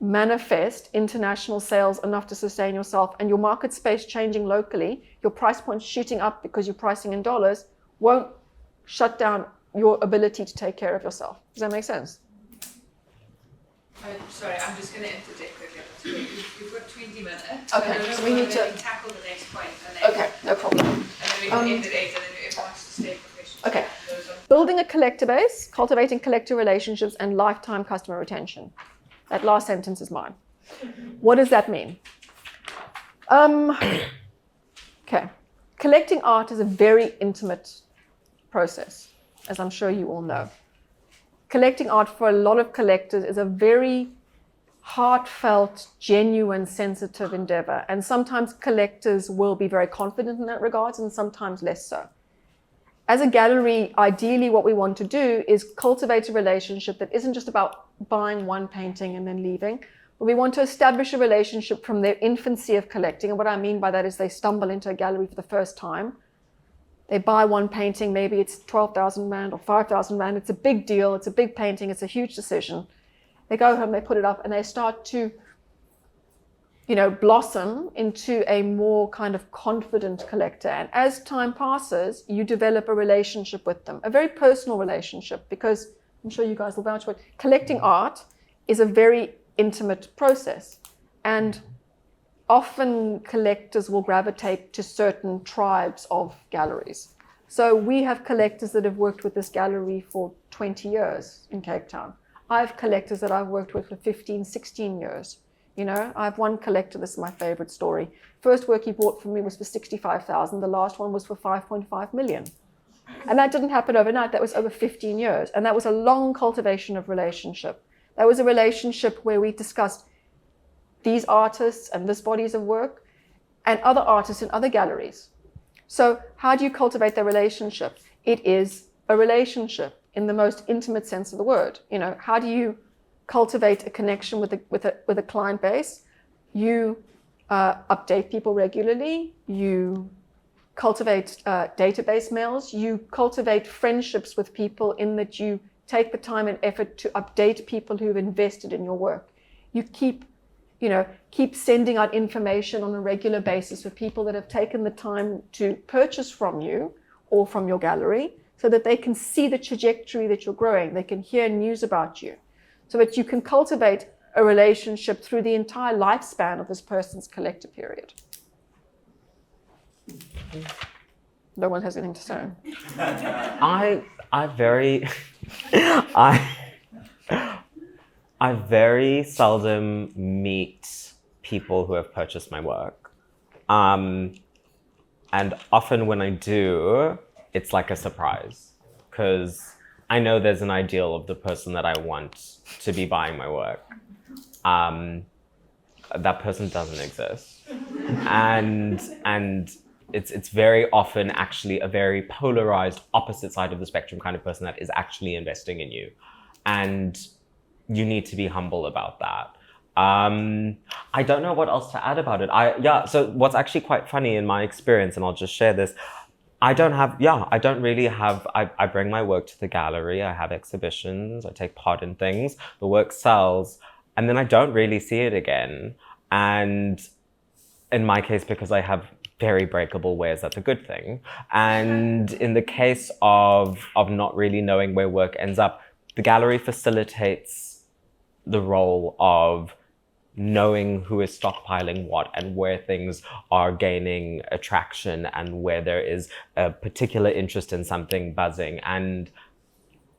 manifest international sales enough to sustain yourself, and your market space changing locally, your price point shooting up because you're pricing in dollars, won't shut down your ability to take care of yourself. Does that make sense? Sorry, I'm just going to interject quickly. We've got 20 minutes. Okay, I don't know so we need to tackle the next point. And then, Okay, no problem. And then we can end at 8, and then if everyone wants to stay for questions. Okay. Those are- Building a collector base, cultivating collector relationships, and lifetime customer retention. That last sentence is mine. What does that mean? Okay. Collecting art is a very intimate process, as I'm sure you all know. Collecting art for a lot of collectors is a very heartfelt, genuine, sensitive endeavor. And sometimes collectors will be very confident in that regard, and sometimes less so. As a gallery, ideally what we want to do is cultivate a relationship that isn't just about buying one painting and then leaving, but we want to establish a relationship from their infancy of collecting. And what I mean by that is they stumble into a gallery for the first time. They buy one painting, maybe it's 12,000 Rand or 5,000 Rand. It's a big deal, it's a big painting, it's a huge decision. They go home, they put it up, and they start to, blossom into a more kind of confident collector. And as time passes, you develop a relationship with them, a very personal relationship, because I'm sure you guys will vouch for it. Collecting art is a very intimate process. And often collectors will gravitate to certain tribes of galleries. So we have collectors that have worked with this gallery for 20 years in Cape Town. I have collectors that I've worked with for 15, 16 years. I have one collector, this is my favorite story. First work he bought from me was for 65,000. The last one was for 5.5 million. And that didn't happen overnight. That was over 15 years. And that was a long cultivation of relationship. That was a relationship where we discussed these artists and this bodies of work and other artists in other galleries. So how do you cultivate the relationship? It is a relationship in the most intimate sense of the word. How do you cultivate a connection with a client base? You update people regularly. You cultivate database mails. You cultivate friendships with people in that you take the time and effort to update people who've invested in your work. You keep sending out information on a regular basis for people that have taken the time to purchase from you or from your gallery, so that they can see the trajectory that you're growing. They can hear news about you, so that you can cultivate a relationship through the entire lifespan of this person's collector period. No one has anything to say. I very seldom meet people who have purchased my work. And often when I do, it's like a surprise, because I know there's an ideal of the person that I want to be buying my work. That person doesn't exist. And it's very often actually a very polarized opposite side of the spectrum kind of person that is actually investing in you. And you need to be humble about that. I don't know what else to add about it. So what's actually quite funny in my experience, and I'll just share this, I bring my work to the gallery, I have exhibitions, I take part in things, the work sells, and then I don't really see it again. And in my case, because I have very breakable wares, that's a good thing. And in the case of not really knowing where work ends up, the gallery facilitates the role of knowing who is stockpiling what and where things are gaining attraction and where there is a particular interest in something buzzing. And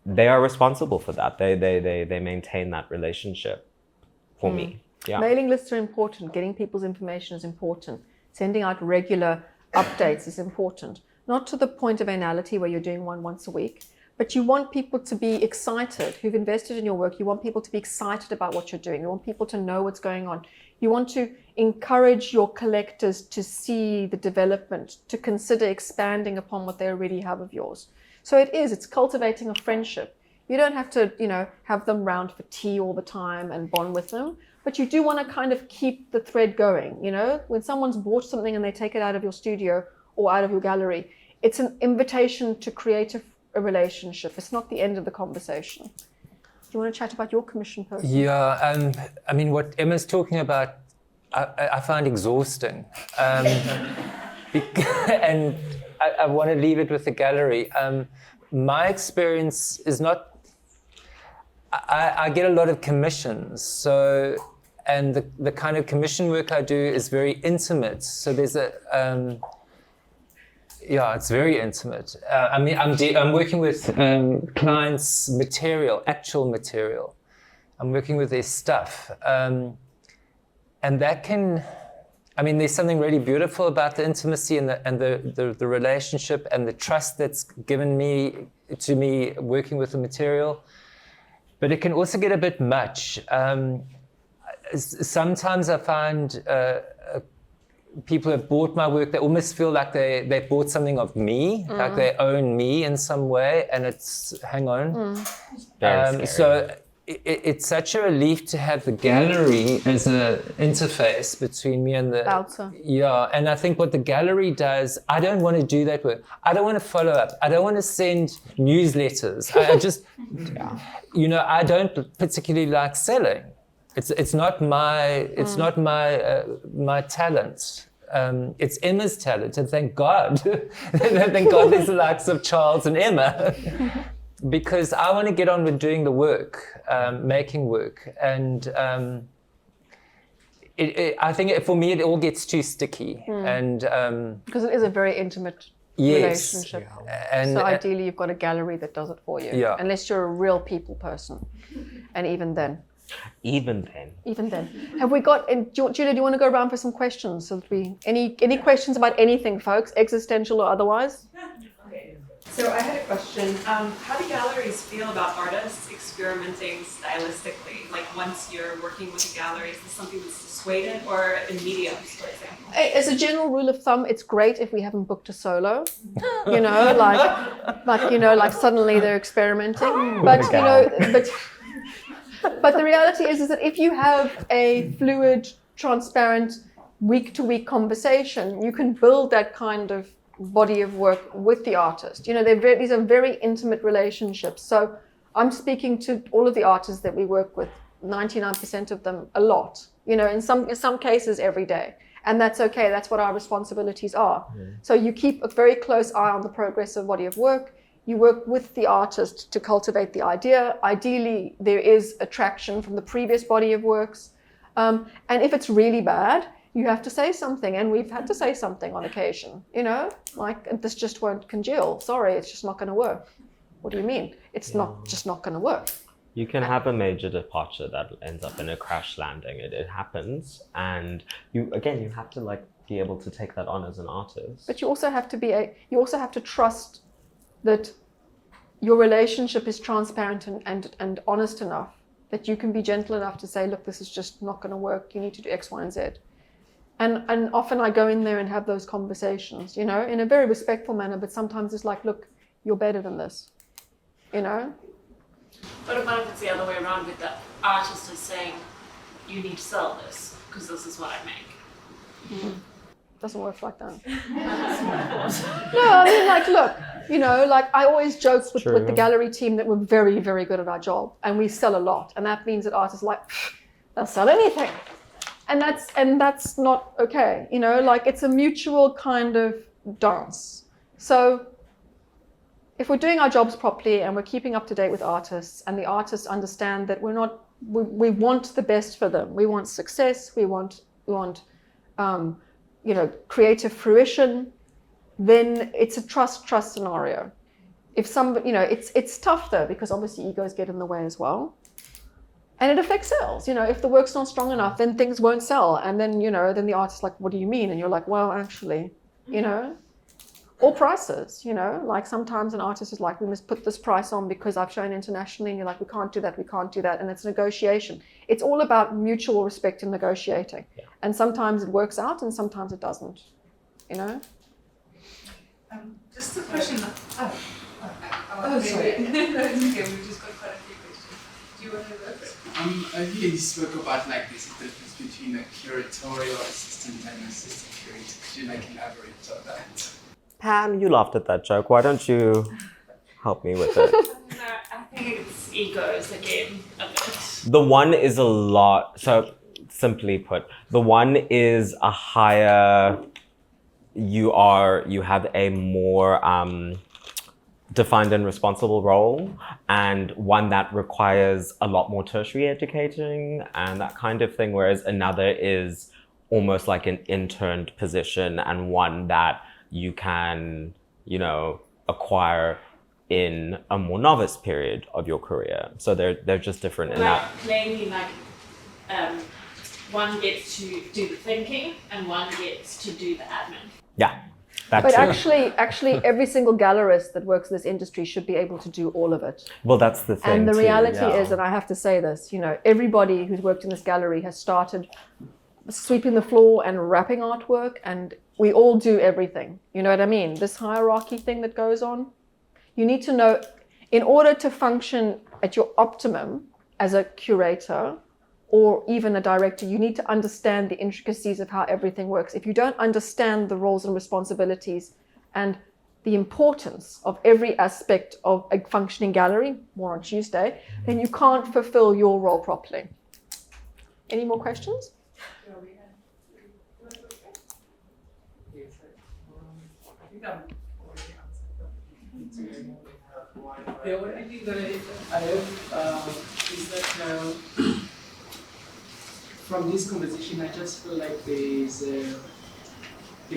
they are responsible for that. They maintain that relationship for me. Yeah. Mailing lists are important. Getting people's information is important. Sending out regular updates is important. Not to the point of anality where you're doing one once a week, but you want people to be excited who've invested in your work. You want people to be excited about what you're doing. You want people to know what's going on. You want to encourage your collectors to see the development, to consider expanding upon what they already have of yours. So it's cultivating a friendship. You don't have to, have them round for tea all the time and bond with them, but you do want to kind of keep the thread going. When someone's bought something and they take it out of your studio or out of your gallery, it's an invitation to create a relationship. It's not the end of the conversation. Do you want to chat about your commission person? Yeah, I mean, what Emma's talking about, I find exhausting. And I want to leave it with the gallery. My experience is not, I get a lot of commissions, so, and the kind of commission work I do is very intimate. So there's it's very intimate. I mean, I'm working with clients' material, actual material. I'm working with their stuff. And that can, I mean, there's something really beautiful about the intimacy and the relationship and the trust that's given to me working with the material. But it can also get a bit much. Sometimes I find people have bought my work, they almost feel like they bought something of me, like they own me in some way, and it's, hang on. So it's such a relief to have the gallery as an interface between me and the... Bouncer. Yeah, and I think what the gallery does, I don't want to do that work. I don't want to follow up. I don't want to send newsletters. I just, I don't particularly like selling. It's not my my talent. It's Emma's talent, and thank God. Thank God there's the likes of Charles and Emma, because I want to get on with doing the work, making work, and I think for me it all gets too sticky, and because it is a very intimate relationship. And so ideally you've got a gallery that does it for you, unless you're a real people person, and even then. Even then. Have we got, Julia, do you want to go around for some questions? So that any questions about anything, folks, existential or otherwise? Okay. So I had a question. How do galleries feel about artists experimenting stylistically? Like once you're working with a gallery, is this something that's dissuaded, or in mediums, for example? As a general rule of thumb, it's great if we haven't booked a solo. Like suddenly they're experimenting. But the reality is that if you have a fluid, transparent, week-to-week conversation, you can build that kind of body of work with the artist. These are very intimate relationships. So I'm speaking to all of the artists that we work with, 99% of them, a lot. In some cases every day. And that's okay. That's what our responsibilities are. So you keep a very close eye on the progress of body of work. You work with the artist to cultivate the idea. Ideally, there is attraction from the previous body of works. And if it's really bad, you have to say something. And we've had to say something on occasion, like this just won't congeal. Sorry, it's just not going to work. What do you mean? It's just not going to work. You can have a major departure that ends up in a crash landing. It happens. And you have to be able to take that on as an artist. But you also have to trust that your relationship is transparent and honest enough that you can be gentle enough to say, look, this is just not going to work. You need to do X, Y, and Z. And often I go in there and have those conversations, in a very respectful manner, but sometimes it's like, look, you're better than this, What about if it's the other way around, with the artist is saying, you need to sell this because this is what I make? Doesn't work like that. No, I mean, look, I always joke with the gallery team that we're very, very good at our job and we sell a lot. And that means that artists they'll sell anything. And that's not okay. It's a mutual kind of dance. So if we're doing our jobs properly and we're keeping up to date with artists, and the artists understand that we want the best for them. We want success. We want creative fruition, then it's a trust scenario. If somebody, it's tough though, because obviously egos get in the way as well. And it affects sales. If the work's not strong enough, then things won't sell. And then, then the artist's like, what do you mean? And you're like, well, actually, or prices, like sometimes an artist is like, we must put this price on because I've shown internationally, and you're like, we can't do that. And it's negotiation. It's all about mutual respect and negotiating. Yeah. And sometimes it works out and sometimes it doesn't, Just a question. Sorry. That's okay. We've just got quite a few questions. Do you want to go first? Earlier you spoke about this difference between a curatorial assistant and an assistant curator. Could you elaborate on that? Pam, you laughed at that joke. Why don't you help me with it? No, I think it's egos again a bit. The one is a lot. So simply put, the one is a higher. You have a more defined and responsible role, and one that requires a lot more tertiary educating and that kind of thing, whereas another is almost like an interned position and one that you can, acquire in a more novice period of your career. So they're just different in that. Plainly, one gets to do the thinking and one gets to do the admin. Yeah. That But too. actually, every single gallerist that works in this industry should be able to do all of it. Well, that's the thing. And the too, reality yeah. is, and I have to say this, everybody who's worked in this gallery has started sweeping the floor and wrapping artwork, and we all do everything. You know what I mean? This hierarchy thing that goes on. You need to know, in order to function at your optimum as a curator or even a director, you need to understand the intricacies of how everything works. If you don't understand the roles and responsibilities and the importance of every aspect of a functioning gallery, more on Tuesday, then you can't fulfill your role properly. Any more questions? I think I'm already answered. The only thing that I have is that from this conversation, I just feel like the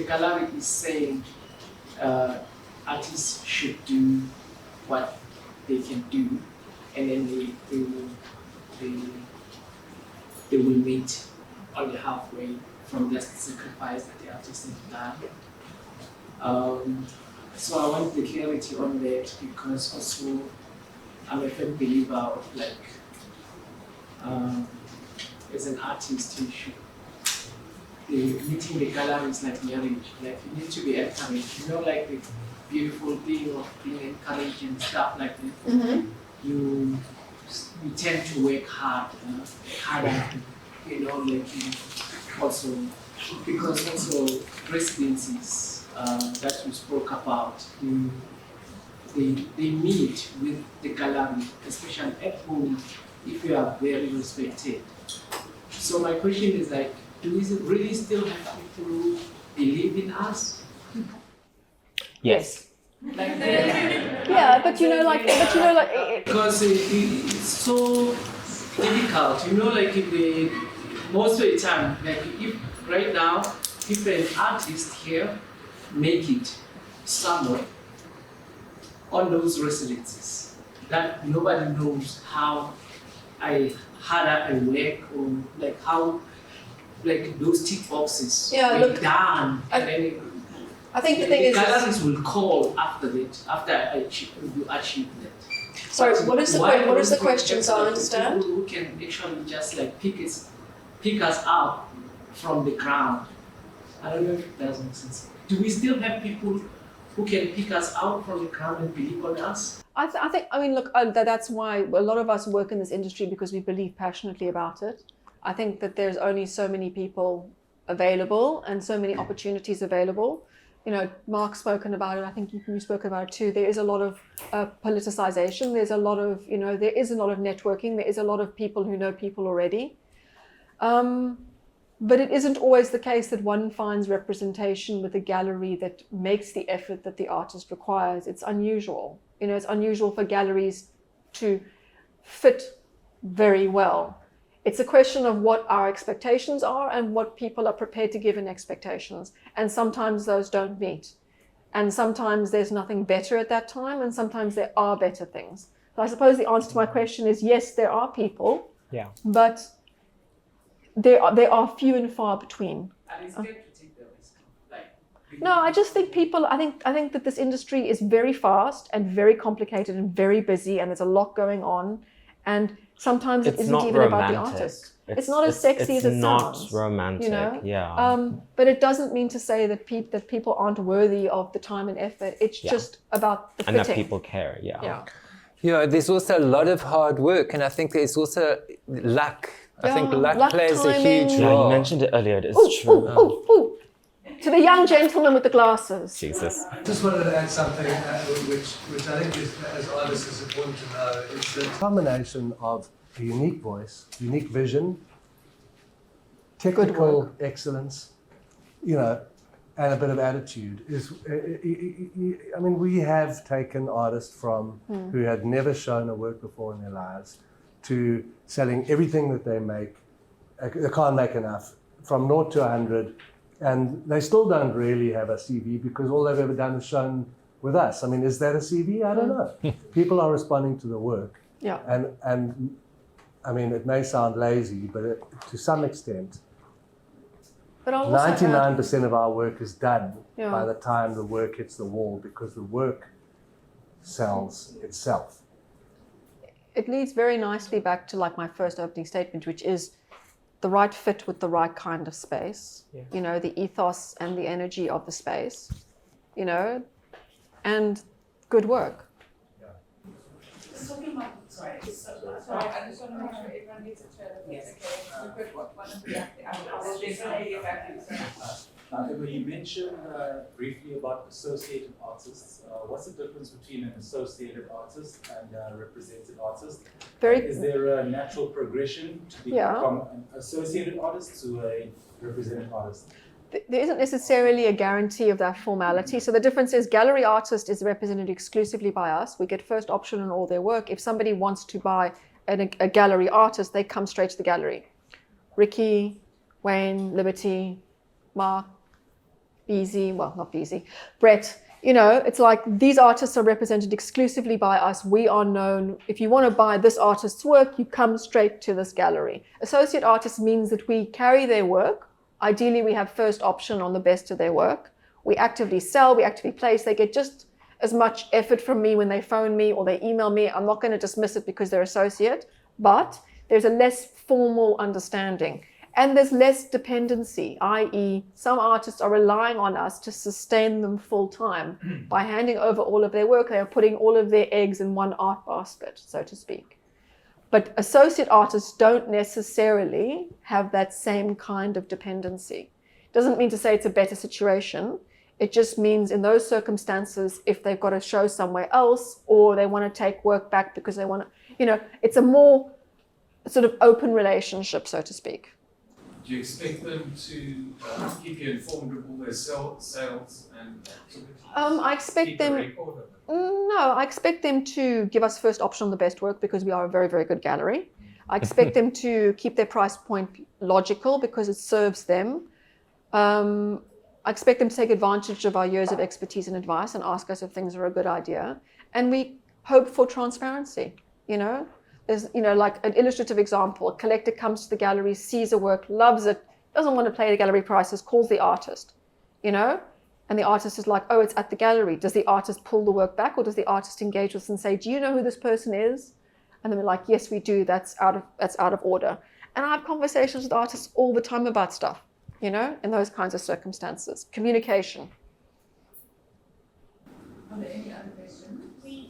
gallery is saying artists should do what they can do, and then they will meet on the halfway from the sacrifice that the artists have done. So I want the clarity on that, because also I'm a firm believer of as an artist, meeting the gallery is like marriage. Like, you need to be encouraged. Like the beautiful thing of being encouraged and stuff like that. Mm-hmm. You tend to work harder. Also because also residencies that you spoke about, they meet with the gallery, especially at home, if you are very respected. So my question is do we really still have people who believe in us? Yes. Yeah, but Because it's so difficult, most of the time, if right now, if an artist here make it somewhere on those residencies, that nobody knows how harder I work, or how those tick boxes done. I think the thing is, galleries will call after that, after you achieve that. sorry, But what is the question, so I understand? People who can actually just pick us up from the ground. I don't know if that makes sense. Do we still have people who can pick us out from the ground and believe on us? That's why a lot of us work in this industry, because we believe passionately about it. I think that there's only so many people available and so many opportunities available. Mark's spoken about it. I think you've spoken about it too. There is a lot of politicization. There's a lot of, there is a lot of networking. There is a lot of people who know people already. But it isn't always the case that one finds representation with a gallery that makes the effort that the artist requires. It's unusual. It's unusual for galleries to fit very well. It's a question of what our expectations are and what people are prepared to give in expectations. And sometimes those don't meet. And sometimes there's nothing better at that time, and sometimes there are better things. So I suppose the answer to my question is yes, there are people, but they are few and far between. And it's good to take the risk. No, I just think I think that this industry is very fast and very complicated and very busy, and there's a lot going on. And sometimes it isn't even about the artist. It's not as sexy as it sounds. It's not romantic, yeah. But it doesn't mean to say that people aren't worthy of the time and effort. It's just about the fitting. And that people care, Yeah. There's also a lot of hard work, and I think there's also luck. I think luck plays a timing. huge Yeah, role. you mentioned it earlier. It's true. To the young gentleman with the glasses. Jesus. I just wanted to add something which I think is, as artists is important to know, is the combination of a unique voice, unique vision, technical excellence, you know, and a bit of attitude is, I mean, we have taken artists from who had never shown a work before in their lives to selling everything that they make. They can't make enough, from 0 to 100, and they still don't really have a CV because all they've ever done is shown with us. I mean, is that a CV? I don't know. People are responding to the work. Yeah. And I mean, it may sound lazy, but to some extent, But I'll also add, 99% of our work is done Yeah. by the time the work hits the wall because the work sells itself. it leads very nicely back to like my first opening statement, which is the right fit with the right kind of space, you know, the ethos and the energy of the space, you know, and good work. Talking about, sorry, I just want to make sure everyone gets a turn. Yes. Okay. We've got one of the You mentioned briefly about associated artists. What's the difference between an associated artist and a represented artist? Is there a natural progression to become an associated artist to a represented artist? There isn't necessarily a guarantee of that formality. So the difference is gallery artist is represented exclusively by us. We get first option on all their work. If somebody wants to buy a gallery artist, they come straight to the gallery. Ricky, Wayne, Liberty, Mark, Beezy, well, not Beezy, Brett, you know, it's like these artists are represented exclusively by us. We are known. If you want to buy this artist's work, you come straight to this gallery. Associate artist means that we carry their work. Ideally, we have first option on the best of their work. We actively sell, we actively place. They get just as much effort from me when they phone me or they email me. I'm not going to dismiss it because they're associate, but there's a less formal understanding. And there's less dependency, i.e. some artists are relying on us to sustain them full time. By handing over all of their work, they are putting all of their eggs in one art basket, so to speak. But associate artists don't necessarily have that same kind of dependency. Doesn't mean to say it's a better situation. It just means in those circumstances, if they've got to show somewhere else or they want to take work back because they want to, you know, it's a more sort of open relationship, so to speak. Do you expect them to keep you informed of all their sales and I expect them. No, I expect them to give us first option on the best work because we are a very, very good gallery. I expect them to keep their price point logical because it serves them. I expect them to take advantage of our years of expertise and advice and ask us if things are a good idea. And we hope for transparency, you know. There's, you know, like an illustrative example, a collector comes to the gallery, sees a work, loves it, doesn't want to pay the gallery prices, calls the artist, you know, and the artist is like, oh, it's at the gallery. Does the artist pull the work back or does the artist engage with us and say, do you know who this person is? And then we're like, yes, we do. That's out of order. And I have conversations with artists all the time about stuff, you know, in those kinds of circumstances. Communication. Are there any other questions?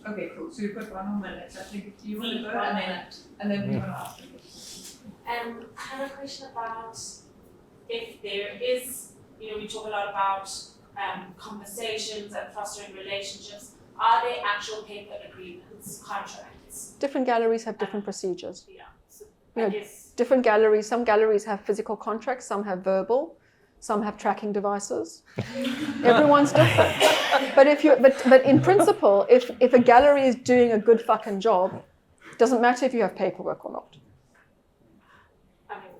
Okay, cool. So we've got 1 more minute. I think you want to go and then we want to ask a question. I have a question about if there is, you know, we talk a lot about conversations and fostering relationships. Are there actual paper agreements, contracts? Different galleries have different procedures. Yeah. So You know, I guess different galleries, some galleries have physical contracts, some have verbal, some have tracking devices. Everyone's different. But in principle, if a gallery is doing a good fucking job, it doesn't matter if you have paperwork or not. I mean,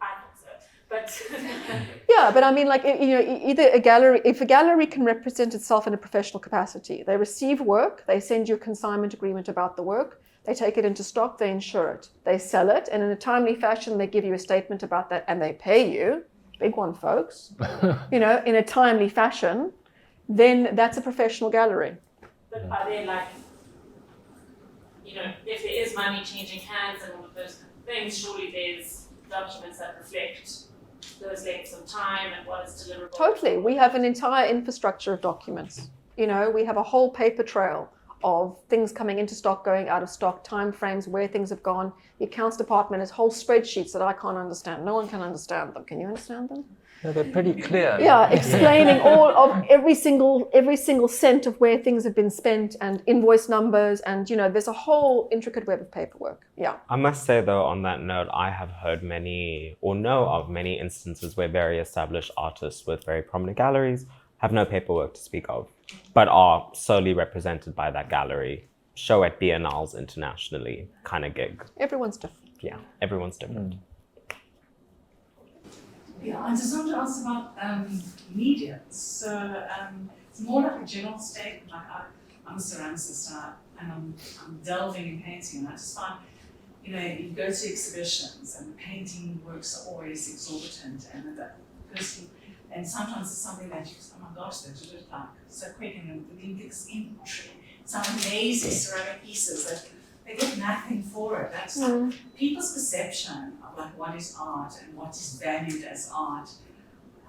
I think so. But Yeah, but I mean, like, you know, either a gallery, if a gallery can represent itself in a professional capacity, they receive work, they send you a consignment agreement about the work, they take it into stock, they insure it, they sell it, and in a timely fashion, they give you a statement about that, and they pay you, big one, folks, you know, in a timely fashion, then that's a professional gallery. But are there, like, you know, if there is money changing hands and all of those kind of things, surely there's documents that reflect those lengths of time and what is deliverable? Totally. We have an entire infrastructure of documents. You know, we have a whole paper trail of things coming into stock, going out of stock, time frames, where things have gone. The accounts department has whole spreadsheets that I can't understand. No one can understand them. Can you understand them? No, they're pretty clear. Yeah, explaining all of every single cent of where things have been spent and invoice numbers, and there's a whole intricate web of paperwork. Yeah. I must say though, on that note, I have heard many or know of many instances where very established artists with very prominent galleries have no paperwork to speak of, but are solely represented by that gallery, show at biennales internationally kind of gig. Everyone's different. Yeah, everyone's different. Yeah, I just want to ask about media. So it's more like a general statement. Like I'm a ceramicist and I'm delving in painting, and I just find, you go to exhibitions and the painting works are always exorbitant, and that person, and sometimes it's something that you oh my gosh, they did it like so quick, and the Olympics inventory, some amazing ceramic pieces that they get nothing for it. That's people's perception of like what is art and what is valued as art.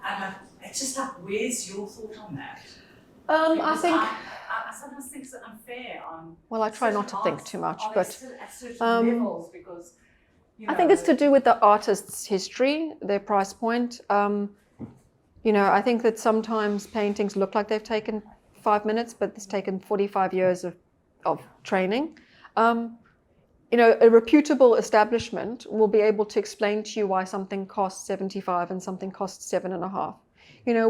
And it's just like, where's your thought on that? I think I sometimes think it's unfair on. Well, I try not to think too much, but at certain levels, because I think it's to do with the artist's history, their price point. I think that sometimes paintings look like they've taken 5 minutes, but it's taken 45 years of training. A reputable establishment will be able to explain to you why something costs 75 and something costs 7.5.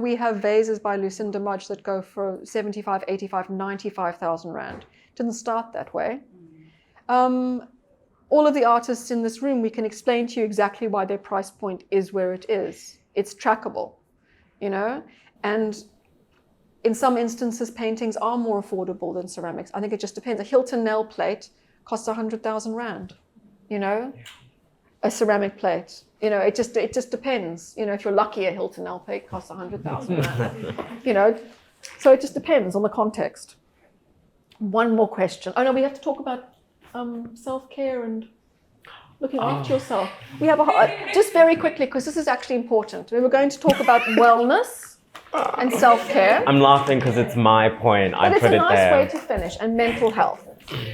We have vases by Lucinda Mudge that go for 75, 85, 95,000 rand. It didn't start that way. All of the artists in this room, we can explain to you exactly why their price point is where it is. It's trackable, and in some instances, paintings are more affordable than ceramics. I think it just depends. A Hilton nail plate costs 100,000 rand, a ceramic plate. It just depends. If you're lucky, a Hilton nail plate costs 100,000 rand. So it just depends on the context. One more question. Oh no, we have to talk about self-care and looking after yourself. We have just very quickly, because this is actually important. We were going to talk about wellness and self-care. I'm laughing because it's my point. I put it there. But it's a nice way to finish, and mental health.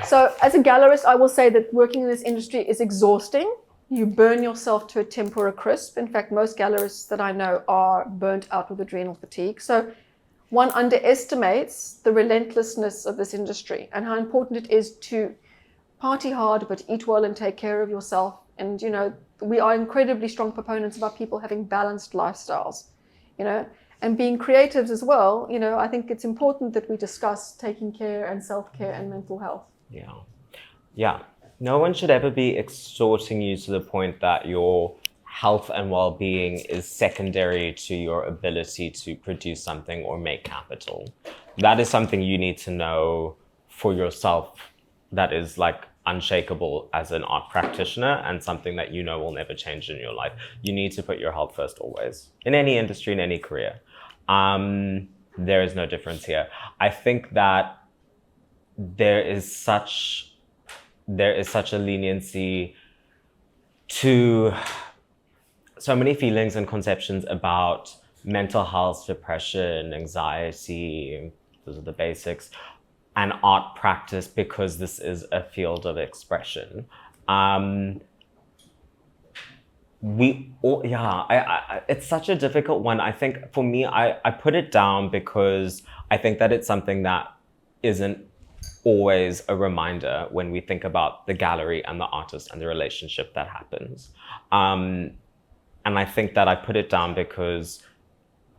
So as a gallerist, I will say that working in this industry is exhausting. You burn yourself to a tempura crisp. In fact, most gallerists that I know are burnt out with adrenal fatigue. So one underestimates the relentlessness of this industry and how important it is to party hard, but eat well and take care of yourself. And, we are incredibly strong proponents about people having balanced lifestyles, and being creatives as well. I think it's important that we discuss taking care and self-care and mental health. Yeah. No one should ever be extorting you to the point that your health and well-being is secondary to your ability to produce something or make capital. That is something you need to know for yourself, that is like unshakable as an art practitioner, and something that will never change in your life. You need to put your health first always, in any industry, in any career. There is no difference here. I think that there is such a leniency to so many feelings and conceptions about mental health, depression, anxiety, those are the basics, and art practice, because this is a field of expression. It's such a difficult one. I think for me, I put it down because I think that it's something that isn't always a reminder when we think about the gallery and the artist and the relationship that happens. And I think that I put it down because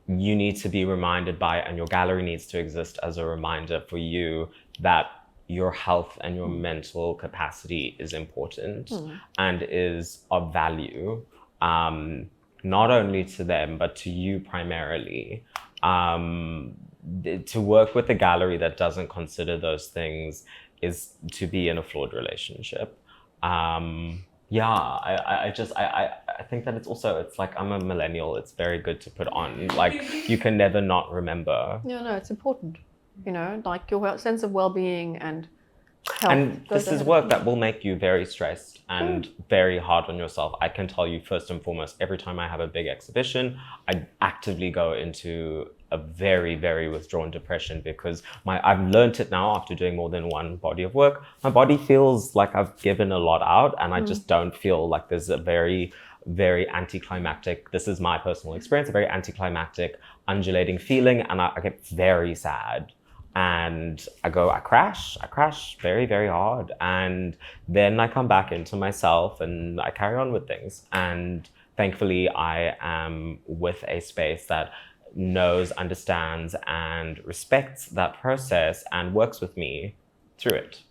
you need to be reminded by it, and your gallery needs to exist as a reminder for you that your health and your mental capacity is important and is of value, not only to them, but to you primarily. To work with a gallery that doesn't consider those things is to be in a flawed relationship. I think that it's like, I'm a millennial. It's very good to put on. Like, you can never not remember. No, it's important. Like your sense of well-being and health. And this is work that will make you very stressed and very hard on yourself. I can tell you, first and foremost, every time I have a big exhibition, I actively go into a very, very withdrawn depression, because I've learned it now after doing more than one body of work. My body feels like I've given a lot out, and I just don't feel like there's a very very anticlimactic. This is my personal experience, a very anticlimactic, undulating feeling, and I get very sad. And I crash very, very hard. And then I come back into myself and I carry on with things. And thankfully, I am with a space that knows, understands, and respects that process and works with me through it.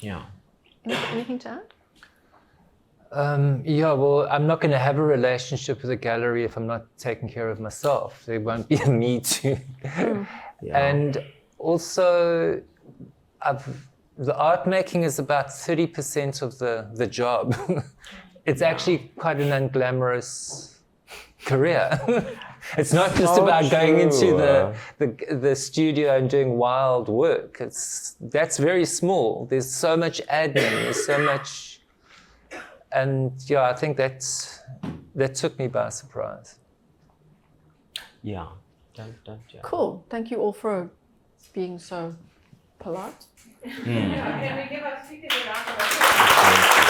Yeah. Anything to add? Yeah, well, I'm not going to have a relationship with a gallery if I'm not taking care of myself. There won't be a need to. Yeah. And also, the art making is about 30% of the job. It's actually quite an unglamorous career. It's not just about going into the studio and doing wild work. That's very small. There's so much admin. There's so much, and yeah, I think that took me by surprise. Yeah. Cool. Thank you all for being so polite. Can we give our speakers a round of applause?